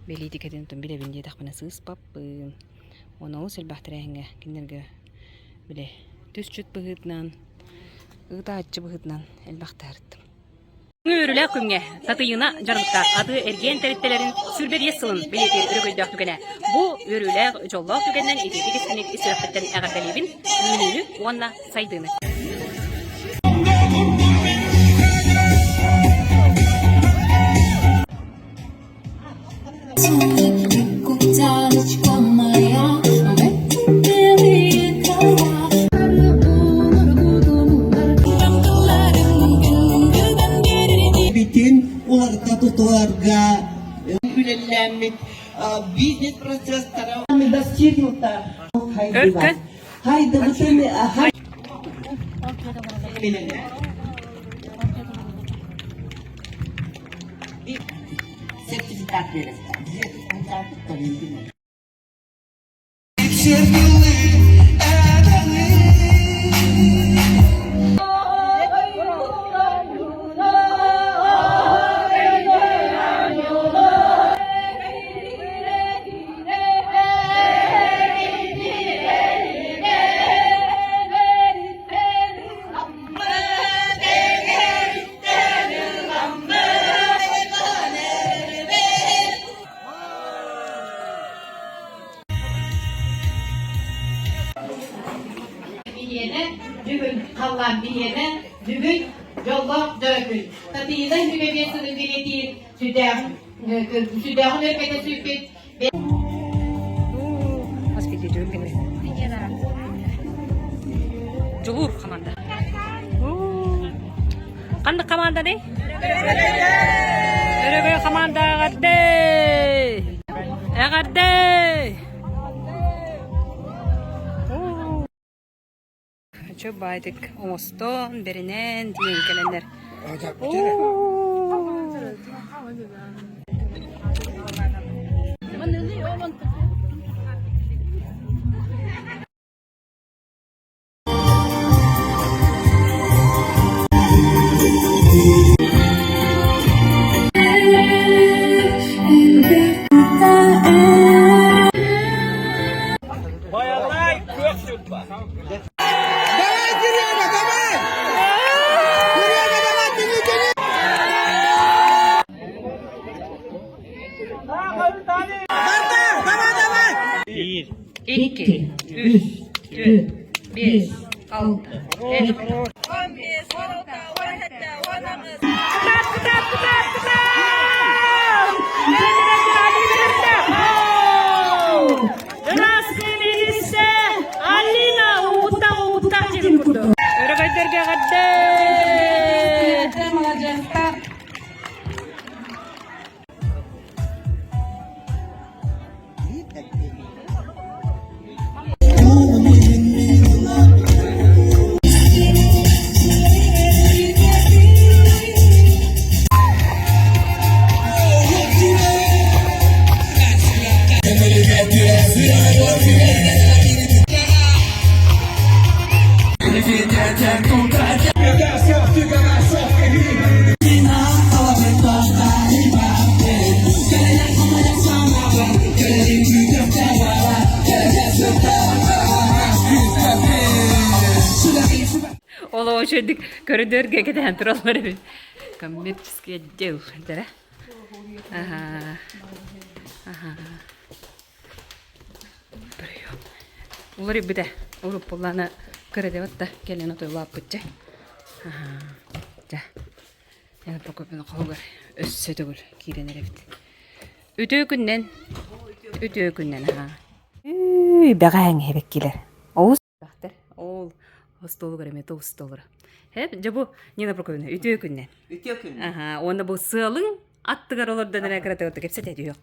белитикеден тон билебинде тахпына сыспаппын. Оны осыл бахтырәңгә киндерге биле төсчүт быгытнан, ыгытаачы быгытнан элбахтарыттым. Үрүлә күнгә татыйына жарыкта аты эрген тереттелерин сүрбер есылын билети өрөгөйдәк түгенә. Бу үрүлә жоллак түгеннән идеги кесенек исерәптен әгәрдәлебин үнүнү уанна сайдыны. Keluarga ülellenmek бизнес процесстары достигнуто. Haydi bütün sertifikat verirler. diyene, düğün kallan diyene, düğün yolda dökül. Tatıyla hübebiyesinin biletiği südahın öpete süpet. Hospital juga. Jubur komanda. Kan komanda nih? Öyle komanda gade. Ya gade. Coba aydık Omoston, Berinen, diyen gelenler. İki, üç, dört, beş, altı, yedi. 15, 16, 17, 18. Ola o çocuk koridorga giden turalları bir. Kametskiye dev dere. Aha. Aha. Buraya. Uları bir de olup olana kırıdı da gelen otu lapıcı. Aha. Da. Yani Prokopya'nın kavgar össüdü bul kirenler evde. Ötüğü günden ha. Bağın hebekkiler. Oğuz. Ol. Hostolu göreme hostolu. Hep jabu Nina Prokopya'nın ötüğü günden. Aha. Onda bu sığalın attıgar olur da ne kadar otu hepsi de yok.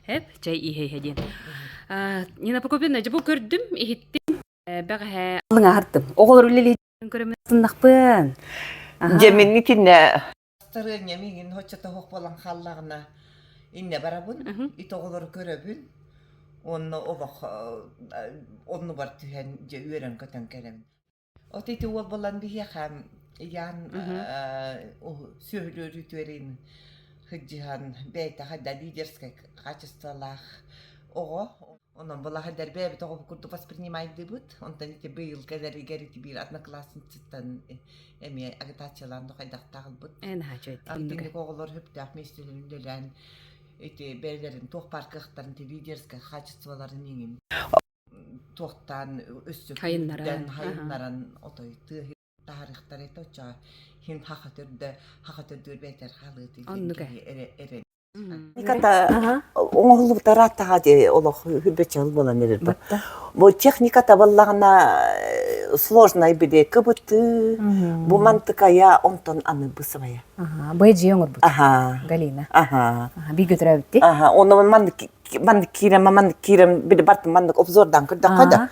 Hep çay iyi hedin. Nina Prokopya'nın jabu gördüm, ihittim. Bağa alına harttım. Oğulur bileli göreme sınakpın. Ceminnikine starın yemigin hoçata hok bolan hallagına inne barabın itoğulur köröbün onu bar tühen je üren köten kerem. O titi ol bolan bihi ham yan söylü ritüelin hıccihan beyta hadda liderskak качестволах ого onun bola hadder bebe того kurdu воспринимать debut ondan ite bıyıl kadar geriti bir одноклассництан эми агитацияларны кайдактагыл бут. En hacet. Антинник оголор хөп дахместелүндөлөн эти берлерин тох паркыктарын те лидерская качестволарын неңим. Тохтан өссөк хайыннаран отой тарихтар эточа хин хакатөрдөр бетер халыты. Анныга. Техниката оңолуктар аттагаде олох хүрбечел болан эрер. Бу техниката баллагына сложный биде кыбыты бу мантыкая онтон аны бысыбая. Ага, бэджи оңор бут. Ага. Галина. Ага. Bir götürebitti. Ага, оны мандык кирем биде бартым мандык обзордан көрдүк кайда.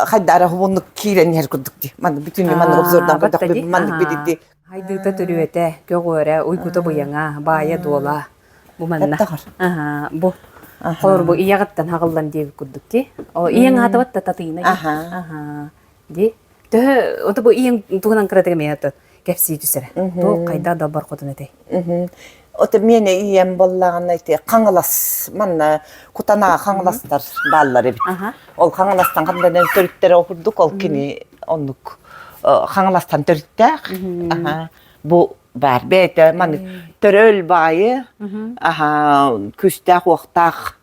Хайдара хубундук кирен ер көрдүк ди. Мандык бүтүн мандык обзордан көрдүк мандык бидди. Хайдыта төрүөтэ, көгөрө, уйкута буяңа, бая дола. Бу манна. Ага, бу. Холор бу иягыттан хагылдан деп көрдүк ки. О, иең атабат та татыйна. Ага. Ди. Тө, ото бу иең тугунан кыратыга меятат. Кепси түсере. Бу кайда да бар котун эте. Ото мене ием боллаган айты каңылас манна кутана каңыластар баллар эбит. Ол каңыластан кандай төрүттөр окурдук ол кини онук каңыластан төрүттөк. Ага. Бу бар бете ман төрөл байы. Ага, күстак октак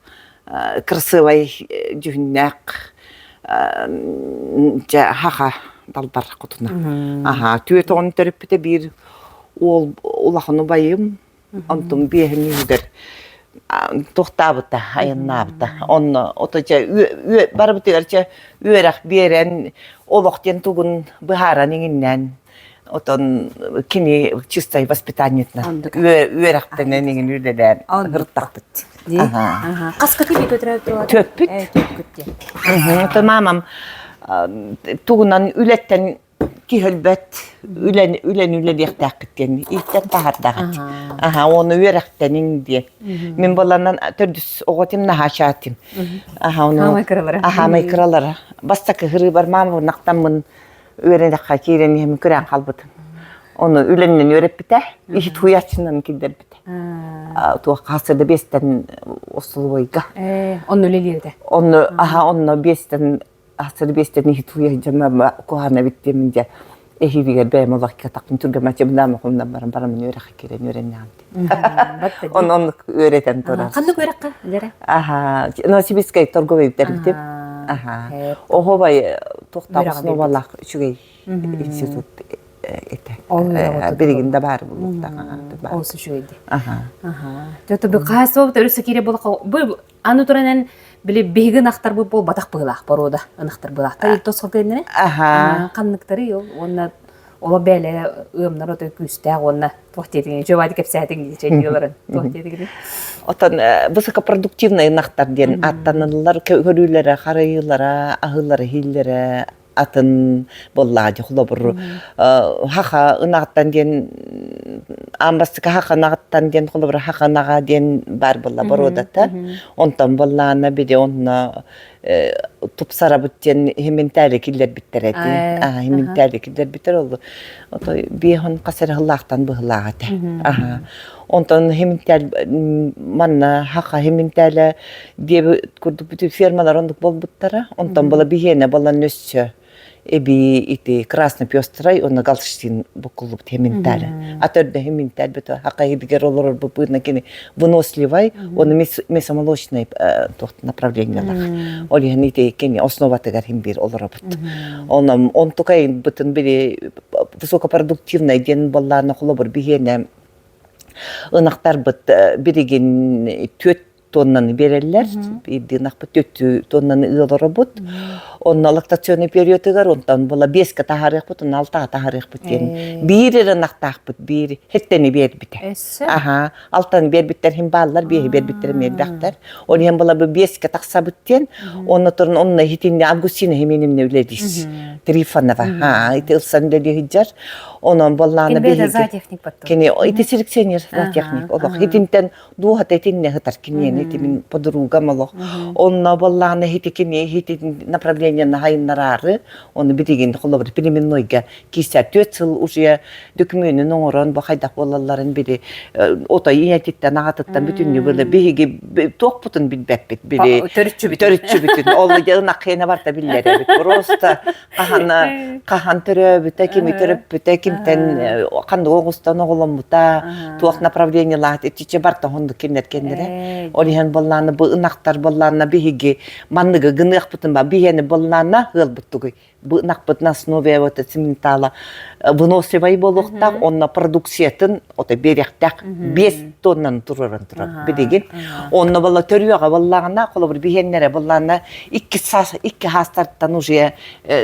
красивый жүннак. Жа хаха далдар кутуна. Түйет он төрөппүтэ бир ол улахыны байым, онтун биэхин үйдер тохтабыта, айыннабыта. Онно оточа барбытыгарча үйерак берен олоқтен тугун быхаран иңиннен. Отон кини чистой воспитаниетна. Үйерактен иңин үйдеден гырттакпыт. Каска тиби көтөрөп турат. Төппүт. Ото мамам тугунан үлеттен кихөлбөт үлен яктакыттен иттен тахардагат. Оны үйерактен иңди. Мен баланан төрдүс оготим нахашатим. Майкралары. Бастакы хыры бар мама нактамын үйрендакка кирен эми көрөн калбытым. Оны үленнен үйрөп бите, ишит хуячынан килдер бите. Туа касырда бестен осулбойга. Онну лелерде. Онну бестен асыр бестен ишит хуячынан кохана биттеминде. Эхибиге бемолакка тактын түргөмачы мынамы комдан барам үйрөккө кирен үйреннем. Оны үйрөтен турар. Кандай үйрөккө? Лере. Новосибирская торговый битеп. Охобай токтабысына балак үчүгей институт биригинде бар булуктаган. Осы үчүгейди. Жото бу кайсы болуп өрүсө кире болук. Бу аны туранан биле бегин актар бол батак быйлак борода. Анактар быйлак. Та тоско келдине. Канныктары ел. Онна ола беле ыымнар ото күстә онна тохтедиген жобады кепсәтин дичелер. Тохтедиген. Отан высокопродуктивный нактар ден аттанылар көрүлөрө, карыйлары, агылары, хиллери атын боллади хулабыр. Хаха ынаттан ден амбастыка хаха нагаттан ден хулабыр хаха нага ден бар болла бородата. Онтан боллана биде онна тупсара бүттен хементәле киллер биттерети. Хементәле киллер биттер олду. Ото биһон касыр хыллактан быхлагата. Онтан хементәл манна хака хементәле дие курдук бүтү фермалар ондук болбуттара. Онтан бола бихене бола нөссө. Эби ити красный пёстрай, он галштин букулуп хементәле. Атөрдө хементәл бит хака хидигер олор бупына кини выносливай, он мясомолочный направлениялар. Оли ханити кини основатыгар химбир олор бут. Он тукай бутын бири высокопродуктивный ден болларны хулобур бихене ынактар бут биригин 4 тоннаны берелер, бирдинак 4 тоннаны ылоры бут. Онна лактационный периодыгар онтан бола 5 тахарык бут, 6 тахарык бут. Бири нактак бут, бири хеттени бер бите. Алтан бер биттер хим баллар, бери бер биттер меддактар. Оны хем бола 5 такса буттен, онна турун онна хитинне Августина хеменимне үледис. Трифонова. Ити ылсан деди хиджар. Онан болланы бери. Кени ити селекционер зоотехник. Олох хитинтен дуhat этинне хытар кинен ити мин подруга молох. Онна болланы хити кини хити направление на хайнарары. Он биригин холобыр переменнойга кися 4 жыл уже документы номерон бахайдак болаларын бири ото иятиттен агатыттан бүтүнү боло биги токпутун билбеппит бири төрүчү бүтүн ол жана кыйна барта биллер просто кахан төрөбүтө кими төрөппүтө кимтен кандай огустан оголомбута туак направлениялар этиче барта хонду кендер олихан болланы бу ынактар болланы биги манныгы гыныакпытын ба бигени болланы хылбыттугы бу ынакпыт на основе вот цементала выносливай болуктак онна продукциятын ото беректак 5 тоннаны турат бидеген онна болла төрүяга боллагана колобур бигеннере болланы 2 хастарттан уже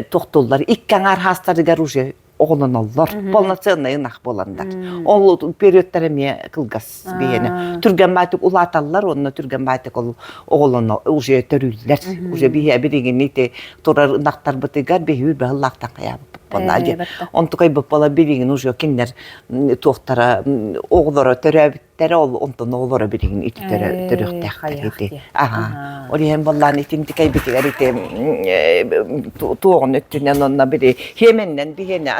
токтолдор 2 аңар хастарыгар уже оголоналлар полноценный ынак боландар ол периодтар эме кылгас бигени түргөн байтык улаталлар онна түргөн байтык ол оголоно уже төрүллер уже бигени ите турар ынактар бытыгар бейүр баалактан кая боллади онтукай бала биригин уже киндер токтара оголоро төрөбүттер ол онтон оголоро биригин ити төрөктак олиен балланы итинтикай битигер ите тоогун өттүнөн онна бири хеменнен бигени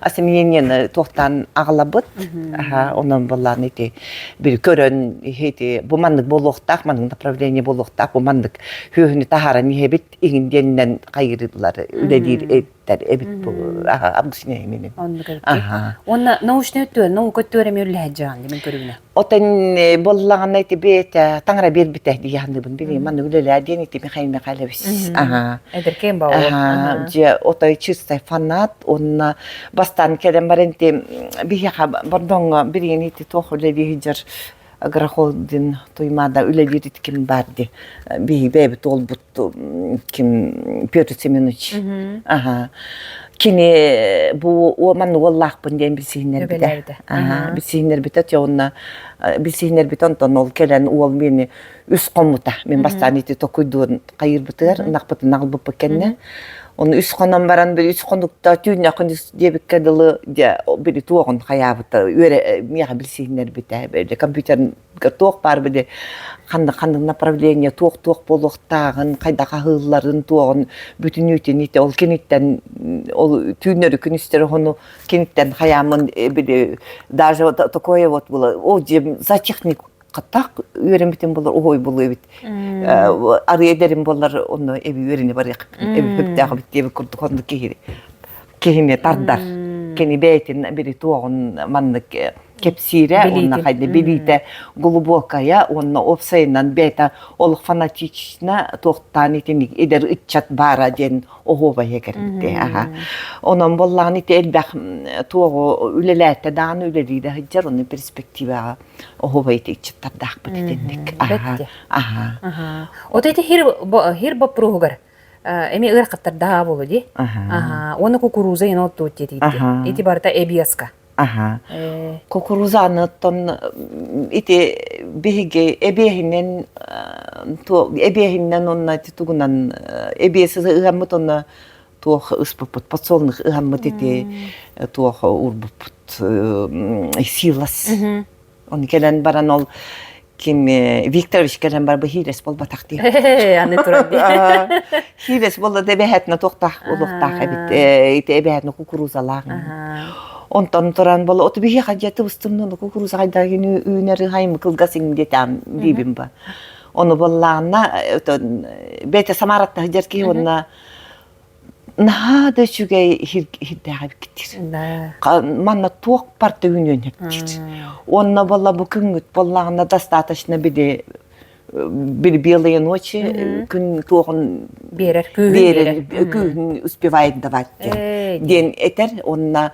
осеменение тоқтан ағылабыт. Онан балланы ити бир көрөн хети бумандык болуктак, мандык направление болуктак, бумандык хүйүнү тахара нихебит игинденен кайрылар үледир эттер эбит бу. Абдусине менен. Онна научный өттөр, нау көттөр эме үлләҗан. Demin körüne. Otan bolлаган эти бете таңра бербите дигәндебен били маны үлеләр дени ти Михаил Михайлович. Ага. Эдеркен бау. Ага. Же отай чистай фанат онна бастан келем баренти бихя бардон бирин ити тохуле бихижер Грахолдин туймада үлелерит ким барды. Бихи бебе толбут ким Петр Семенович. Ага. Kini bu o man wallahpın diyen bir sihinler bite. Bir sihinler bite çoğunla bir sihinler bite ondan ol kelen ol beni üst komuta. Men bastan iti tokuyduğun kayır biter. Nakpıtı nağlıbı kenne. Onu üst konum baran bir üst konukta tüyün yakındız diye bir kadılı diye bir tuğun hayabıta. Öyle miyağı bir sihinler bite. Böyle kompüterin tuğ var böyle. Қандай направление тоқ болуқтағын, қайда қағыларын тоғын бүтін өтен ете ол кенеттен ол түйінері күністері оны кенеттен қаямын біле даже такое вот было о жем за техник қаттақ үйренбетен болар ой бұл ебет ары едерін болар оны эби үйрене бар эби хөптағы біттебі күрді қонды кехіне тардар кені бәйтін бірі тоғын маннық кепсире, онна хайде билите глубокая, онна опсайнан бета олық фанатична тоқтан итиник идер итчат бара ден оғова егерінде. Онан боллағын ити элбәқ тоғы үлеләтті дағын үлелейді хыджар, оны перспективаға оғова ити итчаттардақ бітетіндік. Бәтті. Ота ити хир бапруғығыр. Эми ырқаттардағы болу де. Оны кукуруза ен отту өттеді. Ити барыта эбияска. Aha. Kukuruzanı ton iti bihige ebehinden onna titugunan ebiyesi ıhamut onna tuğ ıspaput patsolnych ıhamut iti tuğ urbuput silas. Onu gelen baran ol kim Viktorovich gelen bar bu hires bol batak diye. Anne turadi. Hires bol da ebehetna toqtaq uluqtaq ebit iti ebehetna kukuruzalağın. Ondan turan bolu otu bir hacetı bıstımdan kukuruz haydagini üneri hayım kılgasın detam dibim ba. Onu bollağına bete samaratna hacer ki onna nahada şüge hiddağab gittir. Manna tuğ parti ünyen heptir. Onna bolla bu küngüt bollağına достаточно bir белые ночи күн туğun берер күн успевает давать. Ден этер онна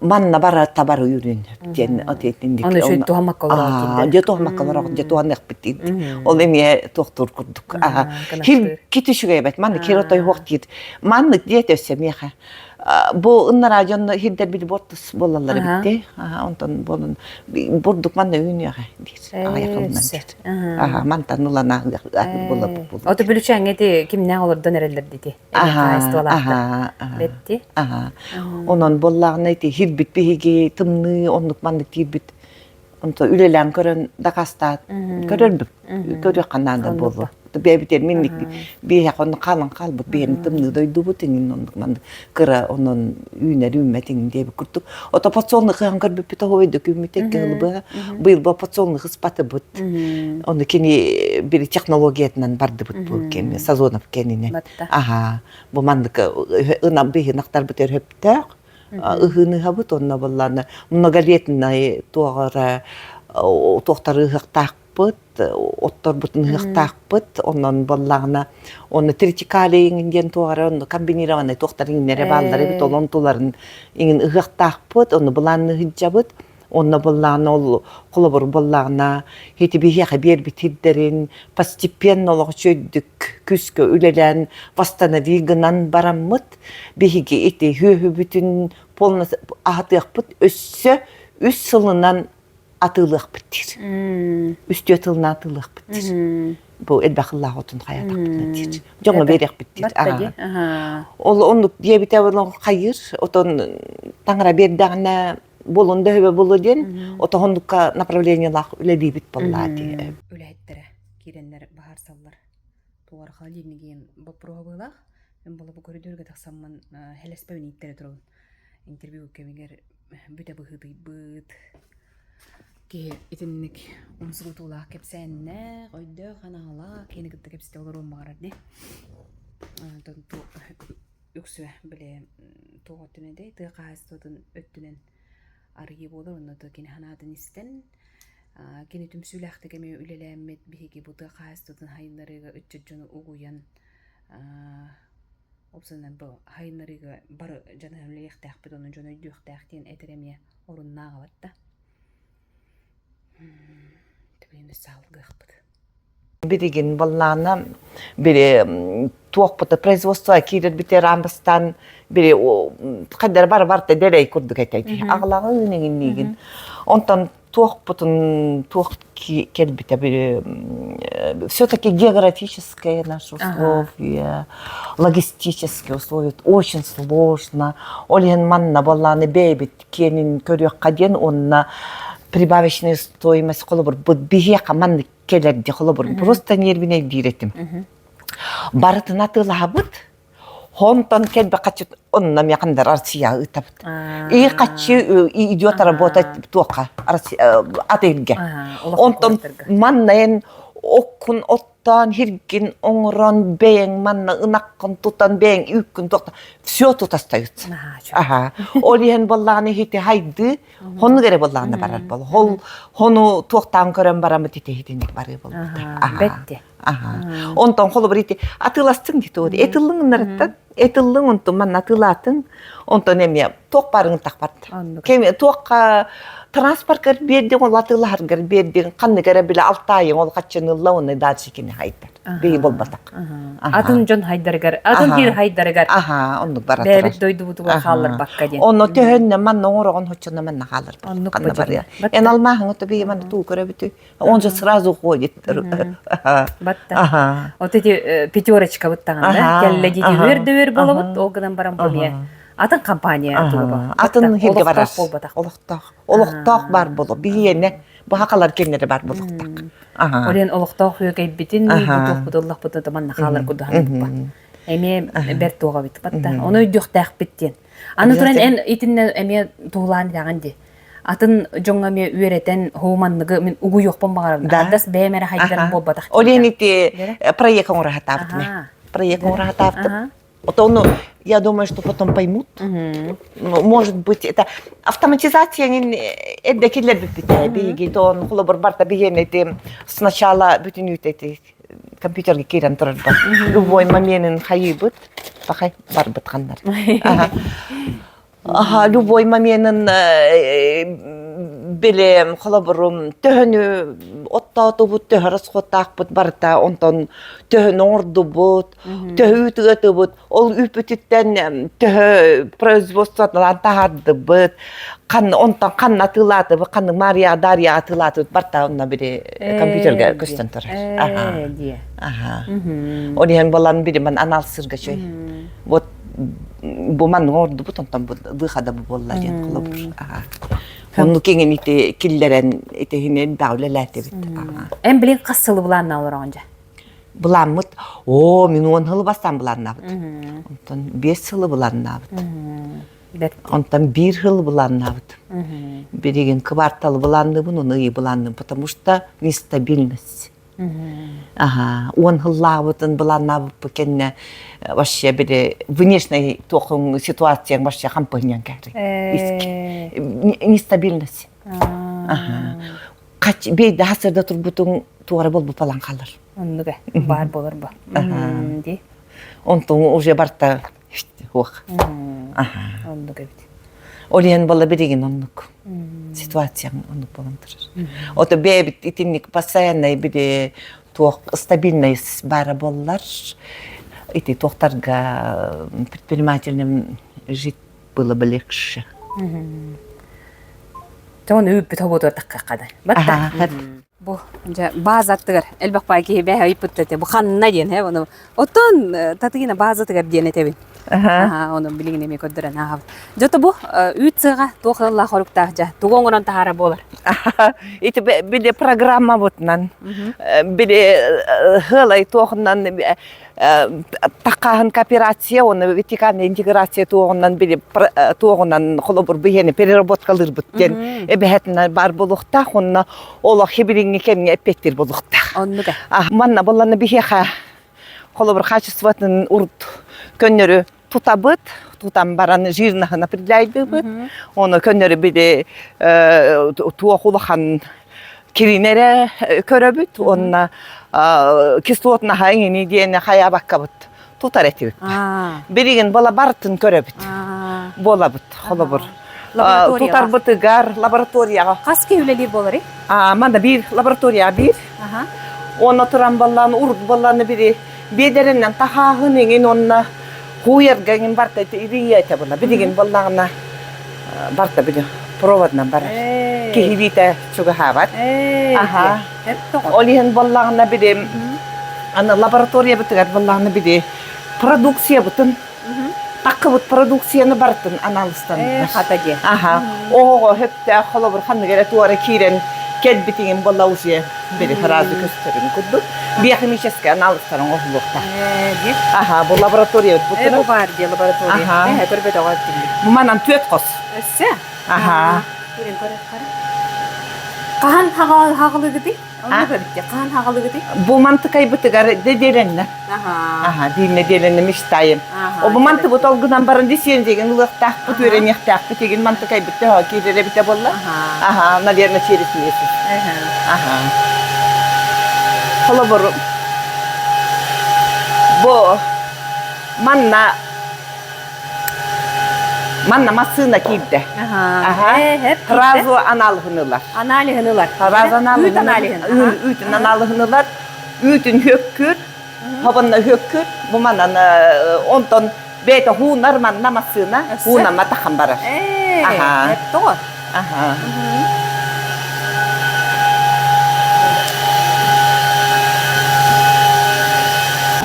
манна бара табар үйрен ден отетиндик. Аны шөй туһамак калар. Же туһамак калар, же туһанак битти. Ол эме тоқтур курдук. Хил китишүгө бет. Манны киротой хоқтит. Манны диетесе меха. Bu ınnar ajan hider bir bortus bolallar bitti. Ondan bolun borduk manna ünüyor dir. Ayaklarından dir. Mantan ulana bolla. Otu bülüçen eti kim ne olurdu nereler dedi. Betti. Onun bollağına eti hirbit bihigi tımnı onluk manlık hirbit. Ondan ülelen körün dakastat. Körün körü kanada bolu. Bebiter minnik bir yakın kalan kalbut benim tımnı doydu bu tingin onluk manlık. Kıra onun üner ümmetin diye bir kurtuk. O da patsolunu kıyankar bir pita hoydu kümmetek gılıbı. Bıyıl bu patsolunu hıspatı but. Onu kini bir teknologiyetinden bardı but bu kemi. Sazonap kendine. Aha. Bu manlık ınam bir naktar biter heptek. Ihını habut onna ballana. Mnogaliyetinay tuğara tohtarı hıqtaq bıt. Ottor butun hıqtaq bıt. Ondan ballana. Onu tritikali ingin tuğara. Onu kombiniravana tohtarı inere balları bit. Olan tuğların ingin hıqtaq bıt. Onu ballanı hıcca bıt. Onna ballana ol kolabor ballana. Heti bir haber bitirderin. Постепенно olarak çöydük. Küskö ülelen. Vastana vigınan baramıt. Bihigi iti hühü bütün polna ahatıyaq bıt. Üst sılından atılıq bittir. Üst yatılına atılıq bittir. Bu elbaqıllah otun hayat bittir. Jonga berek bittir. Ol onluk diye bitevelon hayır. Otun tangara berdağına bolunda höbe bolu den. Ota hondukka направлениялах үлеби бит боллады. Үләйттері, керенлер, бағар саллар. Туғар қалдерінеген бапыруға бойлақ. Мен бола бұл көрідерге тақсамын хәлеспәуін еттері тұрғын. Интервью кемегер бүті бұғыды бұд. Ке етіннік ұмсығы туғылақ кепсәнне, қойды қанағала, кені күтті кепсіте олар оңбағарады. Үксі біле туға түнеде, тұға қағыз тұтын өттінен арғы болар, оны тұға кені ханадын істен. Кини түмсүлэхтик эме үлелэммит биһиги бутыа хаастытын хайнарыга үтчүджүнү угуян опсынан бу хайнарыга бар жанаалыяхтаахпыт онун жона үйдүөхтаахтин этеремие оруннаагабатта төбүнү салгыахпыт Биригин боллана бири туокпута производство кирер битер амбастан бири кайдар бар дерей курдук айтайди аглага ынегин онтон туокпутун туок келбите бири все-таки географические наши условия, логистические условия очень сложно. Олен манна болланы бейбит кенин көрөк каден онна прибавочная стоимость холобур бихе каман келерди холобур просто нервине диретим. Барытына тылабыт Хонтон келбе качыт онна мякандар Россия ытапыт. И качы идет работать тока атылге. Онтон маннайын оккун оттан хиргин оңрон бең манна ынаккын тутан бең үккүн токта все тут остается. Ага. Олиен болланы хите хайды, хону кере болланы барар бол. Хону токтан көрөн барамы тите хитиник бары бол. Бетте. Ага. Онтон холу брити атыластың дите оди. Этылың нараттан, этылың онтон манна атылатын. Онтон эме ток барың такпат. Кеме токка транспорт кер берди ол атылар кер берди канны кере биле 6 ай ол качынылла оны дачы кини хайдар. Бей болбатак. Атын жон хайдаргар, атын бир хайдаргар. Ага, онну барат. Бебит дойду бутуга халлар бакка ден. Онну төһөннө ман оңорогон хочуна мен халлар. Онну Канна бар я. Эн алмахын ото бей ман туу көрө бүтү. Он же сразу ходит. Батта. Ага. Вот эти пятерочка вот таганда, келле диди өрдөр болобут, олгудан барам болмия. Атын компания туба. Атын хилге барар. Олуктак бар боло. Бийене бу хакалар кеннери бар болуктак. Ага. Олен олуктак хөөгөй битин бутуллак бутуда манна халар кудахан. Эме бер туга бит батта. Ону үйдүктак биттен. Аны туран эн итинне эме туулан даганди. Атын жоңгаме үйрөтен хооманныгы мен угу жокпон багарам. Адас бемере хайдар болбатак. Олен ити проект оңрахатапты ме. Проект оңрахатапты. Вот я думаю, что потом поймут. Может быть, это автоматизация, это киллер бит, он холобор барта бигенети сначала бүтүнүт эти компьютерге кирен турба. Любой момент хайбыт, пахай барбыт кандар. Ага, любой момент билем холоборум төһөнү оттату бут төһөрөс хоттакпыт барта онтон төһөн орду бут төһүтүгөтү бут ол үпүтүттен төһө производстводан тахарды бут кан онтон кан атылаты бу кан Мария Дарья атылаты барта онна бири компьютерге көстөн турар. Ага. Онен балан бири мен анализга чөй. Вот бу ман орду бут онтон бу дыхада бу болладен холобур. Ага. Onu kengen ite killeren ite hine davlelete bit. En bilin kassılı bulan alır onca. Bulanmıt. O min 10 yıl bastan bulanna bit. Ondan 5 yıl bulanna bit. Ondan 1 yıl bulanna bit. Birigin kvartal bulandı bunu iyi bulandı потому что нестабильность. Ага, 10 yıllardan bulanna bit kenne вообще бире внешней тохун ситуация вообще компания кери. Нестабильность. Ага. Кач бейде хасырда турбутун туары болбу палан калыр. Оннуга бар болор бу. Ди. Онтон уже барта ох. Ага. Оннуга бит. Олен бала биригин оннук. Ситуация оннук болантыр. Ото бейбит итинник постоянно бире тох стабильность бара боллар. Эти тохтарга предпринимательным жить было бы легче. Тон үп тободор таккада. Батта. Бу базаттыгар элбак байки бе айпыттыты. Бу ханна ден he onu. Отон татыгына базаттыгар ден этебин. Onu билигине ме көддөрөн ага. Жото бу үтсыга тохалла хорукта жа. Тугоңорон тахара болар. Эти биде программа бутнан. Биде хылай тохнан такахан кооперация, он вертикальная интеграция тугонан биде тугонан холобур бигене переработкалыр буттен. Эбехетна бар болукта, онна ола хибиринги кемге эппеттер болукта. Оннуга. Манна болланы бихеха холобур качествотын урт көннөрү тутабыт, тутам бараны жирнахын определяйды быт. Оны көннөрү биде туохулахан Kirinere köröbüt, onna kislotna hangini diyene haya bakkabıt. Tutar etibit. Birigin bala bartın köröbüt. Bolabıt, holabır. Tutar bıtıgar laboratoriyaga. Kas kevleli bolari? Manda bir laboratoriya bir. Ona turan ballarını, urut ballarını biri bederinden tahahın engin onna huyargangin barta iriye tabula. Birigin ballarına barta biri provadnan bara. Kihibite çuga havat. Aha. Olihin ballarına biri ana laboratoriya bıtıgar ballarını biri produksiya bıtın. Takıbıt produksiyonu bartın analistan. Hataji. Aha. O hep de halabır hanı gere tuara kiren kelbitin balausiye biri farazi gösterin kudu. Biyakimicheske analistan ohlukta. Aha bu laboratoriya bıtın. Bu var diye laboratoriya. Ne körbe de var diye. Bu manan tüet kos. Esse? Aha. Kiren kore. Kahan haqlı gidi? Onu bitti. Kahan haqlı gidi? Bu mantıkayı bıtıgar dedirenle. Aha, dinle direnle miştayım. O bu mantık bu tolgudan barın disiyen degen ılıqtaq bu tören yaqtaq bu tegen mantıkayı bitti ha kirere bitti bolla. Aha, naverna çeresiyesiz. Aha. Hala boru. Bu manna masına kibde. Aha. Hep Razo analhınılar. Analihınılar. Razo analhınılar. Üt analihın. Ütün analhınılar. Ütün hökkür. Havanna hökkür. Bu mannan ondan beta hunar manna masına. Hunar mata khambarar. Aha. Hep doğru. Aha.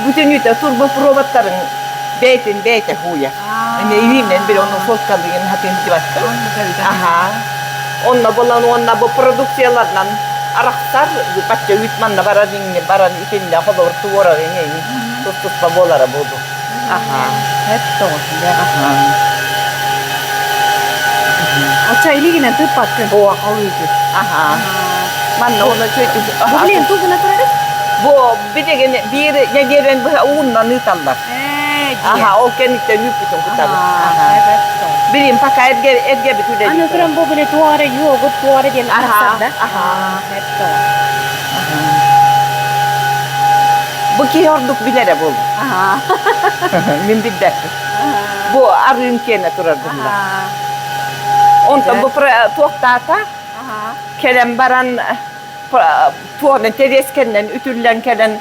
Bütün yüte turbo provatların beyte huya. Ne ilimden bir onun solkalığın hatin civattı. Aha. Onna bolan onna bu produksiyalardan araksar başça ütmanla baran içinde hava tuora yani. Tus bolara buldu. Aha. Hep doğru. Aha. Aça iligine tıp baktın. O alıydı. Aha. Manna ona çöktü. Bu bilen tu buna tırarız? Bu bir de bir yegeren bu unla nıtallar. Aha, o kenikte nüpütün kutabı. Evet. Birim paka erge bütüle. Anne kıran bu bile tuara yok, tuara diye araksarda. Aha. Hep doğru. Bu ki yorduk bilere buldu. Aha. Min biddet. Bu arın kene turardımlar. Ondan bu tuoktata. Kelen baran tuonen tereskenden ütüllen kelen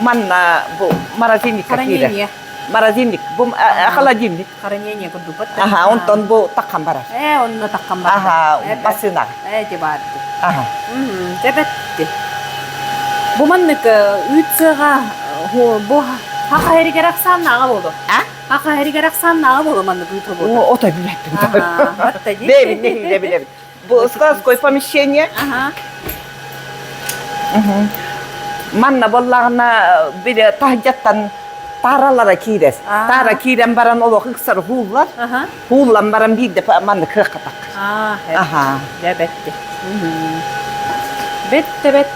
manna bu marazinik Karanyenya. Marazinik bu akalajinik. Karanyenya kudupat. Aha, ondan bu takkan barar. Onunla takkan barar. Aha, basına. Cebardı. Aha. Cebetti. Bu manlık ütsağa bu haka heri gereksan nağa bolu. Haka heri gereksan nağa bolu manlık ütü bolu. O da bilettim. Hatta değil. Ne bileyim. Bu складское помещение. Aha. Manna bollağına bir tahcattan taralara kires. Tara kiren baran olo hıksar hullar. Hullan baran bir de manna kırkatak. Aha. Cebetti. Bette.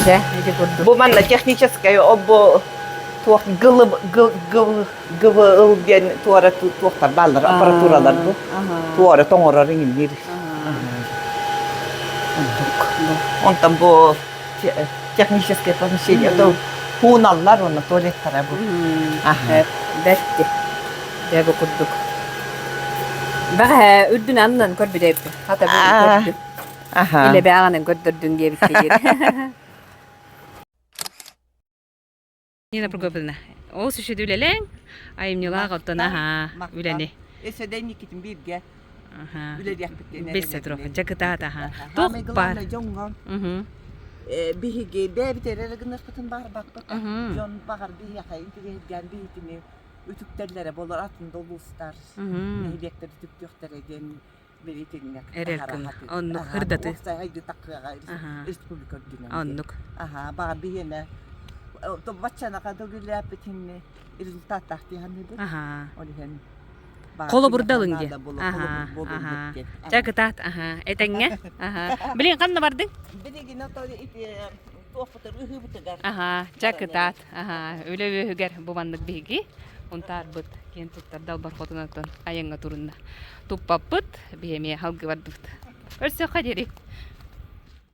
De, ne kurdu. Bu manna техническое обо tuak gıvı diyen tuara tuaktar ballar aparaturalar bu. Tuara tongora ringin bir. Ondan bu техническое помещение. Это hunallar ona tuvaletler bu. Aha. Betti. De bu kurduk. Bağa ürdün andan kor bir deyipti. Hatta bu kurduk. Aha. İle beğanen gördürdün gibi fikir. Yine programına. O süşü dülelen. Ayım yıla qattana ha. Üleni. Eseden ikitin birge. Aha. Üle yakbetene. Bisse trofa. Jakıta da ha. Tokpar. Bihige bebiterere gınıspıtın bar bak. Jon bakar bir yakayın. Gel bihitini. Ütükterlere bolar atın dolustar. Nehibekler ütüktüktere gen. Erelkin. Onnuk hırdatı. Haydi takıya Respublika dünya. Onnuk. Aha, bana bir yine to bachana kadar gülepetin rezultat tahti hanıdı. Aha. Olihen. Kolu burdalınge. Aha. Aha. Jakıtat. Aha. Etenge. Aha. Bilin kanna bardın? Bilin to iti tofatır ühü bıtıgar. Aha. Jakıtat. Aha. Öyle ühüger bu mandık bihigi. Untar bıt. Ken tuttar dal bar fotunaktan ayanga turunda. Tuppapıt. Bihemiye halgı vardut. Көрсө кадери.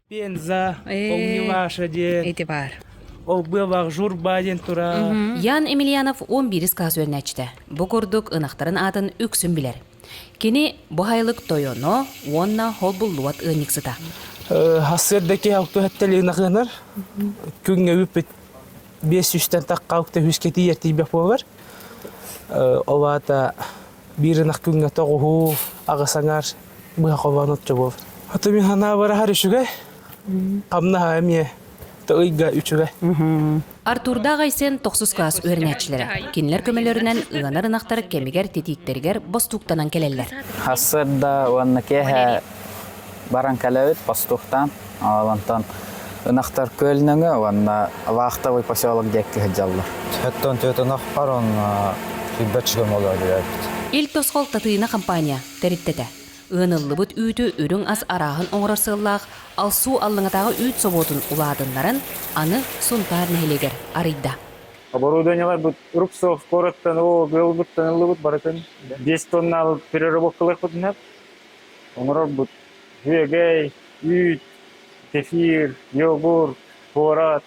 Пенза, Огневаша де, Эти бар. ол бывак журба ден тура. Ян Емельянов 11 кас өрнәчте. Бу курдук ынактарын атын үксүн билер. Кини бу хайлык тойоно, онна холбуллуат ыныксыта. Хассердеки ауто хаттели нахынар. Күнгө үппет 500-тен такка ауто хүскети ертибе болар. Олата биринак күнгө тогу агасаңар быга кованот жобов. Ата мен хана бара харышуга. Камна эмие тойга үчүгө. Артурда гайсен 9 класс өрнәчләре. Кинләр көмөлөрүнән ыңанар ынактар кемигер тетиктергер бостуктанан келелләр. Хассырда уанна кеһә баран кәләбит пастухтан, алантан ынактар көлнөңө уанна вахтовый поселок декке жаллар. Хәттән төтөнак парон хиббәчгә молады. Ил тосқол татыйна компания териттете. Ыныллыбыт үйті үрің аз арағын оңырасыллақ, ал су аллыңатағы үйт соботын уладынларын аны сунтар нәйлегер арыйда. Оборудованиялар бұд рупсов, короттан, гылбыттан, ылыбыт баратын. 10 тонна алып переработкалар бұдын әп. Оңырар бұд жүйегей, үйт, кефир, йогурт, порат,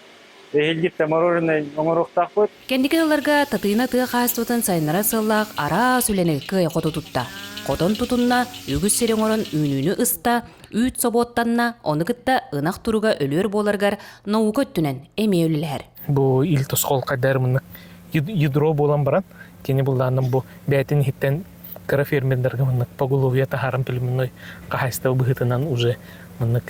эхилгитте мороженое оңыроқтақ бұд. Кендікі оларға татыйна тыға қастутын сайынара сыллақ ара сүлені кыя қоты тұтта. Қотон тұтынна, үгіз серен орын үнүні ыста, үйт соботтанна, оны кытта ынақ тұруға өлер боларгар науғы өттінен әме өлілер. Бу ил тосқол қайдарымының ядро болан баран, кені бұлданым бу бәйтін хиттен кара фермерлерге мынық поголовия тахарым піліміной қағайстау бұғытынан уже мынық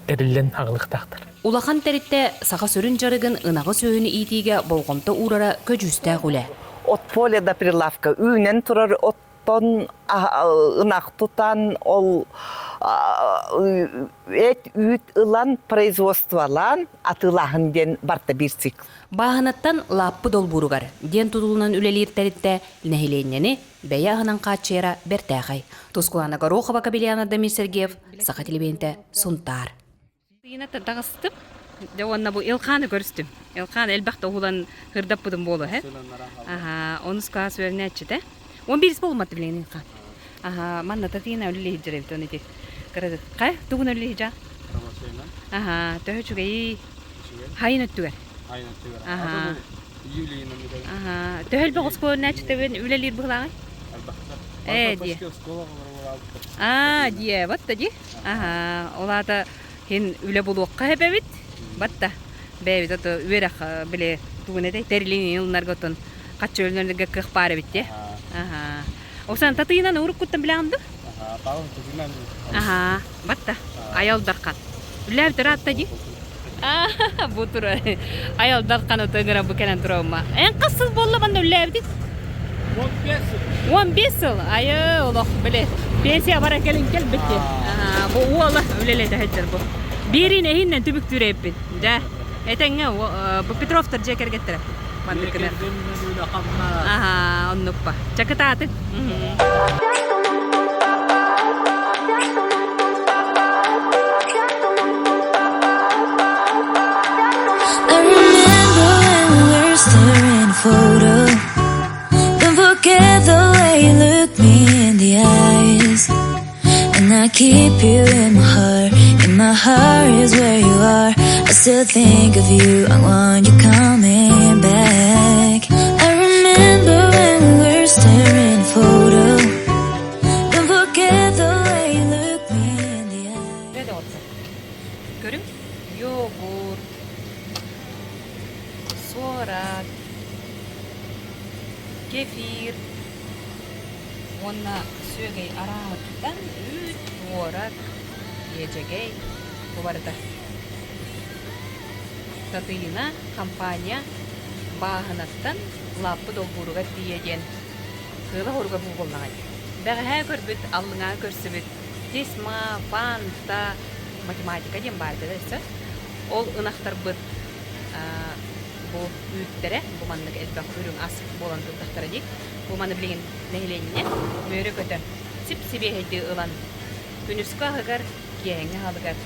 әрілен ағылықтақтыр. Улахан тәрітте саға сөрін жарығын ынағы сөйіні итиге болғымта урара көжүсті ғуле. От поледа прилавка үйнен тұрар оттон ынақ тұтан ол үйт ылан производстволан атылағын ден барта бір цикл. Бағынаттан лаппы долбуругар. Ден тутулунан үлелер тәрітті нәхиленнені бәяғынан қатшыра бәртәғай. Тускулана Горохова Кабелиана Дамир Сергеев, Сақа телебенті Сунтар. Йынаты тағыстып, онна бұл Илқаны көрістім. Илқан әлбәқті оғылан ғырдап бұдым болу, хә? Оны сұқас өріне әтшіді. 11 болмады білген Илқан. Манна татыйна өлілі хиджірі біті оны де. Қырады. Қай? Туғын өлілі хиджа? Төхі чүгей хайын өттігер. Төхіл бұғыз көріне әтшіді өлелер бұғылағай? Дие. Дие, батта де. Олады хен үле болуаққа әбәбет. Батта. Бәбет, ото үйерақ біле туғын әдей. Тәрілінің елінарға отын қатшы өлінерге қық бары бітте. Осан татыйынан ұрық күттін біле аңды? Батта. Аялдарқан. Үлі әбітір атта де? Бұл тұры. Аялдарқан отығыра бұл кәлін тұры ома. Ән қасыз болы банда үлі әбітір? 15 yıl. Ayı olaq bile. Pensiya bara kelin kel bitti. Bu oğla ülelede hecder bu. Birin ehinden tübük türeyipin. Da. Etenge bu Petrov'tar ceker getire. Bandıkına. Onnukpa. Çakıta atın. I remember when we were staring photo. Forget the way you look me in the eyes, and I keep you in my heart. In my heart is where you are. I still think of you. I want you coming back. I remember when we were staring photo. Don't forget the way you look me in the eyes. Görün. Yoğurt. Soğrak. Kefir, onunla sögey arağıttan üç doğrak yiyeceğey bu arada. Tatıyına kampanya bağınattan lapı dolburuğa diyeceğin kıla horuga bulgulağay. Dağı her görbüt allına görsübüt cisma, fanta, matematika diyen barda da ol ınaktar bıt bu büyüklere, bu manlık elbaq ürün asık bolan tuttaktara deyik. Bu manı bilgin nehlenine mörü kötü. Sip-sibi hedi ılan. Günüska hıgar, giyenge halıgar.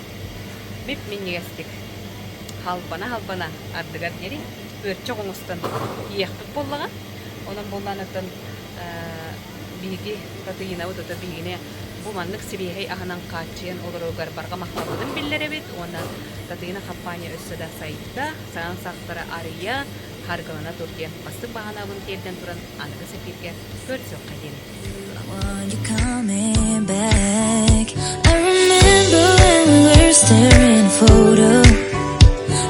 Bip minnigestik. Halbana ardıgar deri. Örtçe oğustan yiyektik bollağa. Onun bollanıktan bilgi katıyına, o da bilgine bu manlık sibihey ahanan kaçıyan olurugar barga mahtabudun billerevit ona tatıyına kampanya össüda sayıda sağın sağlara arıya hargalana turken bastık bahanabın terden turan anıgı sepirge görsök kaderi. Want you coming back? I remember when we were staring photo.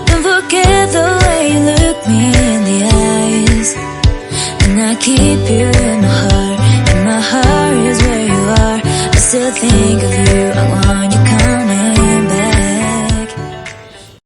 Don't forget the way you look me in the eyes. And I keep you in my heart. And my heart is where you are. I still think of you. I want